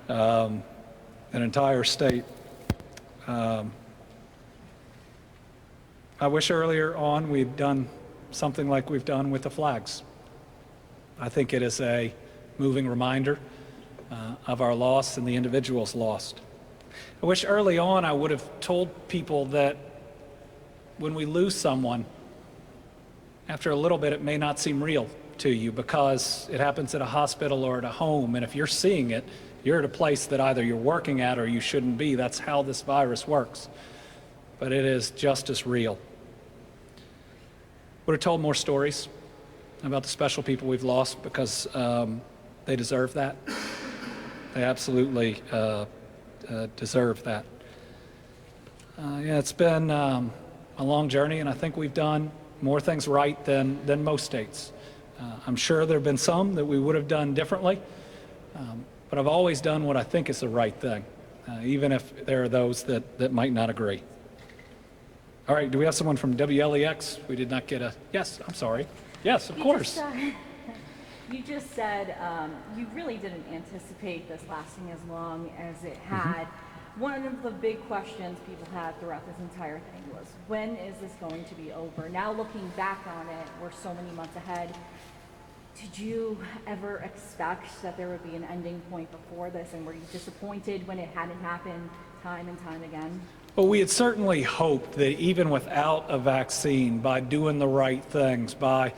an entire state. I wish earlier on we'd done something like we've done with the flags. I think it is a moving reminder of our loss and the individuals lost. I wish early on I would have told people that when we lose someone, after a little bit it may not seem real to you because it happens at a hospital or at a home, and if you're seeing it, you're at a place that either you're working at or you shouldn't be. That's how this virus works. But it is just as real. Would have told more stories about the special people we've lost because they deserve that. They absolutely deserve that. Yeah, it's been a long journey, and I think we've done more things right than most states. I'm sure there have been some that we would have done differently, but I've always done what I think is the right thing, even if there are those that might not agree. All right, do we have someone from WLEX? We did not get a, yes, I'm sorry. Yes, of course. You just said you really didn't anticipate this lasting as long as it had. One of the big questions people had throughout this entire thing was, when is this going to be over? Now looking back on it, we're so many months ahead. Did you ever expect that there would be an ending point before this, and were you disappointed when it hadn't happened time and time again? Well, we had certainly hoped that even without a vaccine, by doing the right things, by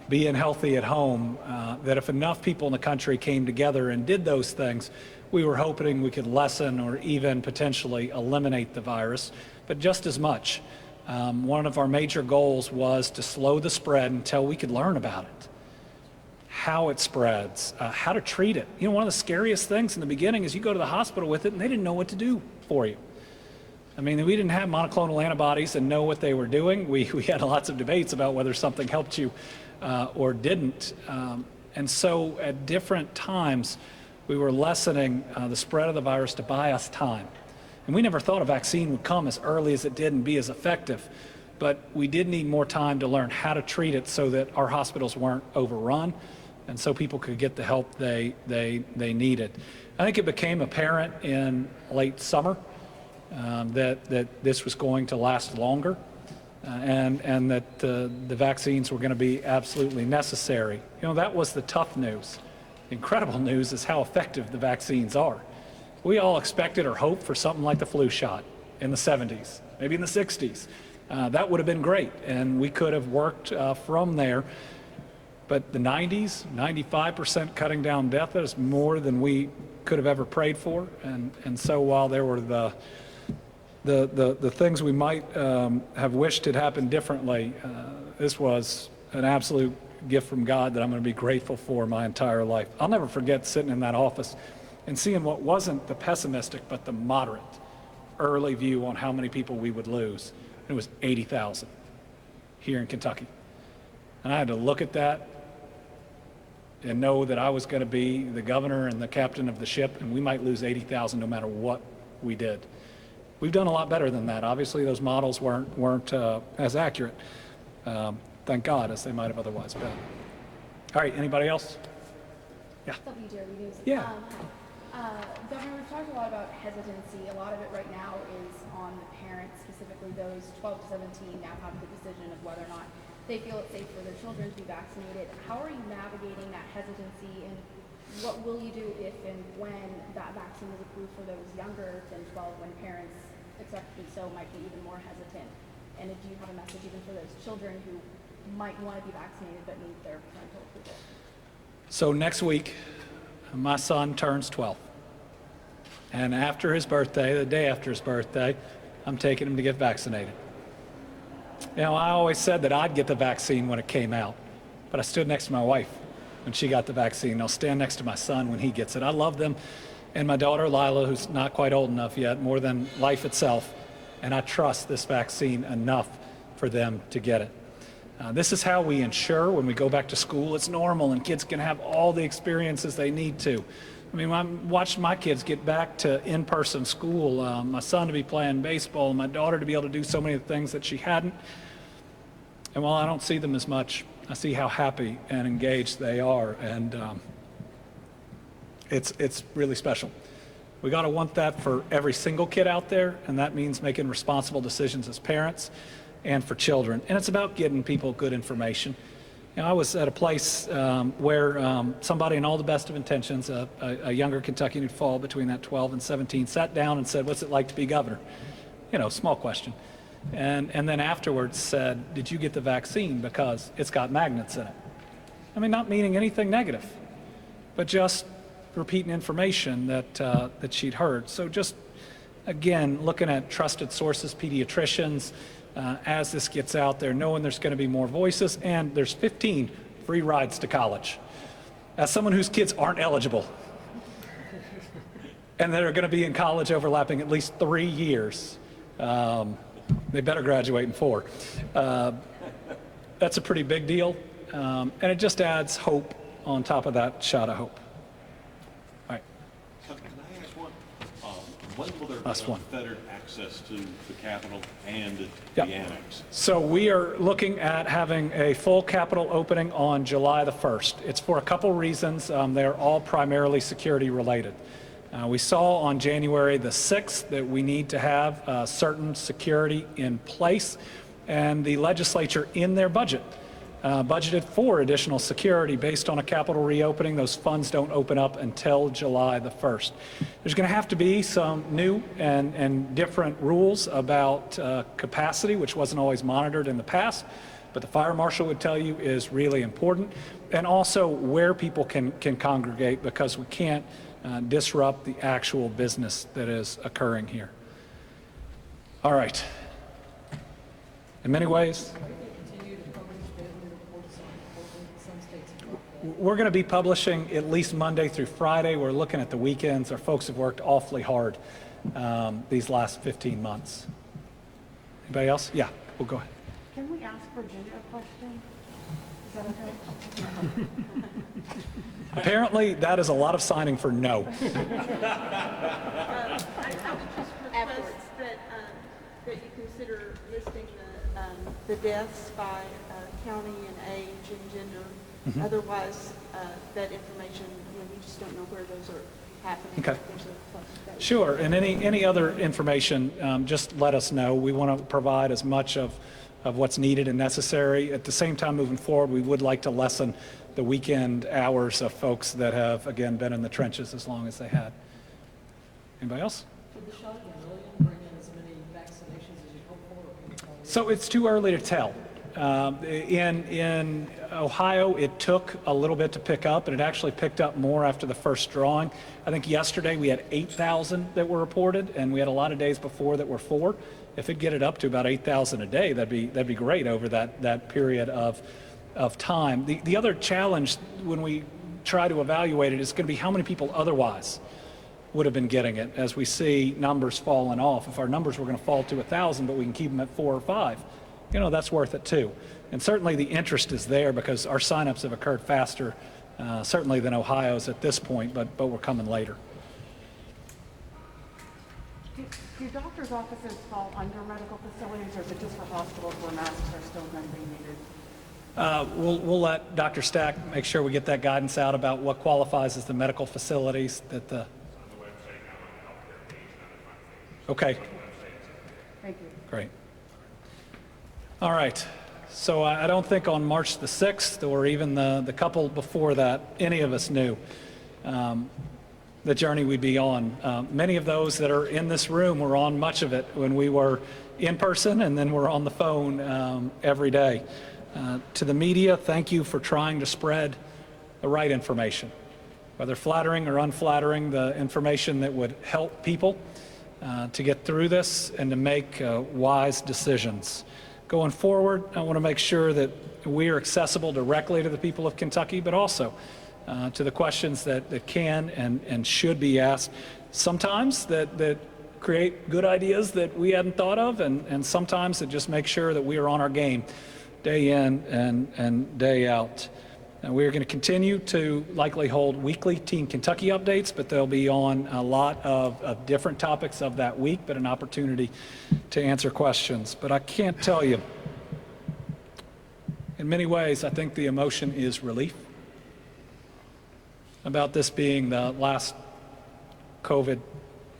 being healthy at home, that if enough people in the country came together and did those things, we were hoping we could lessen or even potentially eliminate the virus. But just as much, one of our major goals was to slow the spread until we could learn about it, how it spreads, how to treat it. You know, one of the scariest things in the beginning is you go to the hospital with it and they didn't know what to do for you. I mean, we didn't have monoclonal antibodies and know what they were doing. We had lots of debates about whether something helped you or didn't. And so at different times, we were lessening the spread of the virus to buy us time. And we never thought a vaccine would come as early as it did and be as effective. But we did need more time to learn how to treat it so that our hospitals weren't overrun and so people could get the help they needed. I think it became apparent in late summer that this was going to last longer and that the vaccines were going to be absolutely necessary. You know, that was the tough news. The incredible news is how effective the vaccines are. We all expected or hoped for something like the flu shot in the 70s, maybe in the 60s. That would have been great, and we could have worked from there. But the 90s, 95% cutting down death is more than we could have ever prayed for. And so while there were the things we might have wished had happened differently, this was an absolute gift from God that I'm going to be grateful for my entire life. I'll never forget sitting in that office and seeing what wasn't the pessimistic but the moderate early view on how many people we would lose. It was 80,000 here in Kentucky. And I had to look at that and know that I was going to be the governor and the captain of the ship, and we might lose 80,000 no matter what we did. We've done a lot better than that. Obviously, those models weren't as accurate, thank God, as they might have otherwise been. All right, anybody else? Yeah. Yeah. Governor, we've talked a lot about hesitancy. A lot of it right now is on the parents, specifically those 12 to 17 now have the decision of whether or not they feel it's safe for their children to be vaccinated. How are you navigating that hesitancy, and what will you do if and when that vaccine is approved for those younger than 12, when parents, expectedly so, might be even more hesitant? And do you have a message even for those children who might want to be vaccinated but need their parental approval? So next week, my son turns 12. And after his birthday, the day after his birthday, I'm taking him to get vaccinated. You know, I always said that I'd get the vaccine when it came out, but I stood next to my wife when she got the vaccine. I'll stand next to my son when he gets it. I love them, and my daughter Lila, who's not quite old enough yet, more than life itself, and I trust this vaccine enough for them to get it. This is how we ensure when we go back to school it's normal and kids can have all the experiences they need to. I mean, I watched my kids get back to in-person school, my son to be playing baseball, and my daughter to be able to do so many things that she hadn't. And while I don't see them as much, I see how happy and engaged they are, and it's really special. We got to want that for every single kid out there, and that means making responsible decisions as parents and for children. And it's about getting people good information. You know, I was at a place where somebody in all the best of intentions, a younger Kentuckian who'd fall between that 12 and 17, sat down and said, "What's it like to be governor?" You know, small question. And then afterwards said, "Did you get the vaccine because it's got magnets in it?" I mean, not meaning anything negative, but just repeating information that she'd heard. So just, again, looking at trusted sources, pediatricians, as this gets out there, knowing there's going to be more voices, and there's 15 free rides to college. As someone whose kids aren't eligible, and that are going to be in college overlapping at least 3 years, they better graduate in 4. That's a pretty big deal, and it just adds hope on top of that shot of hope. All right. Can I ask one? When will there be Last one. unfettered access to the Capitol and Yep. the annex? So we are looking at having a full Capitol opening on July the 1st. It's for a couple reasons. They're all primarily security related. We saw on January the 6th that we need to have certain security in place, and the legislature in their budget budgeted for additional security based on a Capitol reopening. Those funds don't open up until July the 1st. There's going to have to be some new and different rules about capacity, which wasn't always monitored in the past, but the fire marshal would tell you is really important, and also where people can congregate, because we can't disrupt the actual business that is occurring here. All right. In many ways, we're going to be publishing at least Monday through Friday. We're looking at the weekends. Our folks have worked awfully hard these last 15 months. Anybody else? Yeah, we'll go ahead. Can we ask Virginia a question? Is that okay? Apparently, that is a lot of signing for no. I would just request that you consider listing the deaths by county and age and gender. Otherwise, that information, we just don't know where those are happening. Okay. There's a plus that- Sure, and any other information, just let us know. We want to provide as much of what's needed and necessary. At the same time, moving forward, we would like to lessen the weekend hours of folks that have, again, been in the trenches as long as they had. Anybody else? Did the shot in a million bring in as many vaccinations as you hoped for? Or can you tell me? So it's too early to tell. In Ohio, it took a little bit to pick up, and it actually picked up more after the first drawing. I think yesterday we had 8,000 that were reported, and we had a lot of days before that were 4. If it get it up to about 8,000 a day, that'd be great over that period of time. The other challenge when we try to evaluate it is going to be how many people otherwise would have been getting it as we see numbers falling off. If our numbers were going to fall to 1,000, but we can keep them at 4 or 5, that's worth it too. And certainly the interest is there because our signups have occurred faster, certainly than Ohio's at this point, but we're coming later. Do doctors' offices fall under medical facilities, or is it just for hospitals where masks are still going to be needed? We'll let Dr. Stack make sure we get that guidance out about what qualifies as the medical facilities that the... Okay. Thank you. Great. All right. So I don't think on March the 6th or even the couple before that, any of us knew the journey we'd be on. Many of those that are in this room were on much of it when we were in person, and then we're on the phone every day. To the media, thank you for trying to spread the right information, whether flattering or unflattering, the information that would help people to get through this and to make wise decisions. Going forward, I want to make sure that we are accessible directly to the people of Kentucky, but also to the questions that can and should be asked. Sometimes that create good ideas that we hadn't thought of, and sometimes that just make sure that we are on our game day in and day out. And we're going to continue to likely hold weekly Team Kentucky updates, but they'll be on a lot of different topics of that week, but an opportunity to answer questions. But I can't tell you, in many ways, I think the emotion is relief about this being the last COVID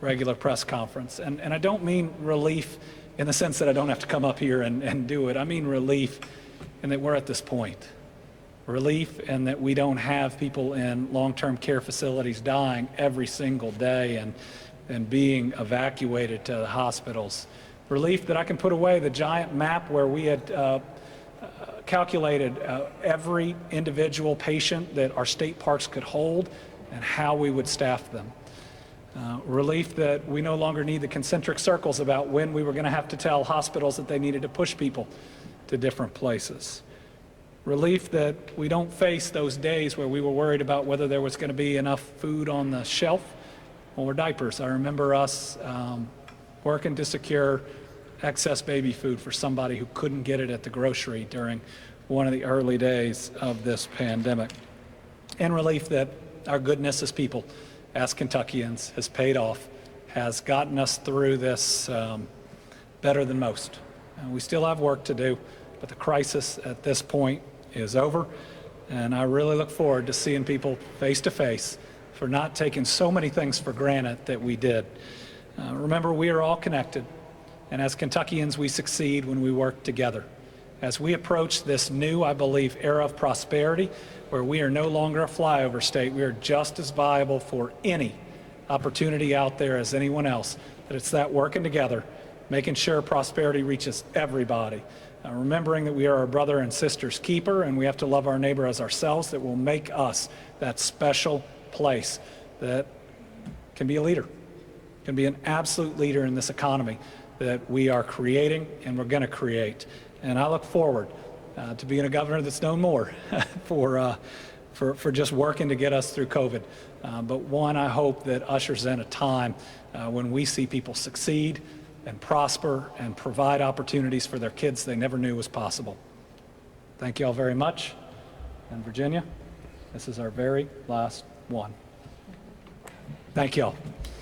regular press conference. And I don't mean relief in the sense that I don't have to come up here and do it. I mean relief in that we're at this point. Relief in that we don't have people in long-term care facilities dying every single day and being evacuated to the hospitals. Relief that I can put away the giant map where we had calculated every individual patient that our state parks could hold and how we would staff them. Relief that we no longer need the concentric circles about when we were going to have to tell hospitals that they needed to push people to different places. Relief that we don't face those days where we were worried about whether there was going to be enough food on the shelf or diapers. I remember us working to secure excess baby food for somebody who couldn't get it at the grocery during one of the early days of this pandemic. And relief that our goodness as people, as Kentuckians, has paid off, has gotten us through this better than most. We still have work to do, but the crisis at this point is over, and I really look forward to seeing people face to face for not taking so many things for granted that we did. Remember, we are all connected, and as Kentuckians, we succeed when we work together. As we approach this new, I believe, era of prosperity, where we are no longer a flyover state, we are just as viable for any opportunity out there as anyone else. But it's that working together, making sure prosperity reaches everybody. Remembering that we are our brother and sister's keeper, and we have to love our neighbor as ourselves, that will make us that special place that can be a leader, can be an absolute leader in this economy that we are creating and we're going to create. And I look forward to being a governor that's known more for for just working to get us through COVID. But one, I hope that ushers in a time when we see people succeed and prosper and provide opportunities for their kids they never knew was possible. Thank you all very much. And Virginia, this is our very last one. Thank you all.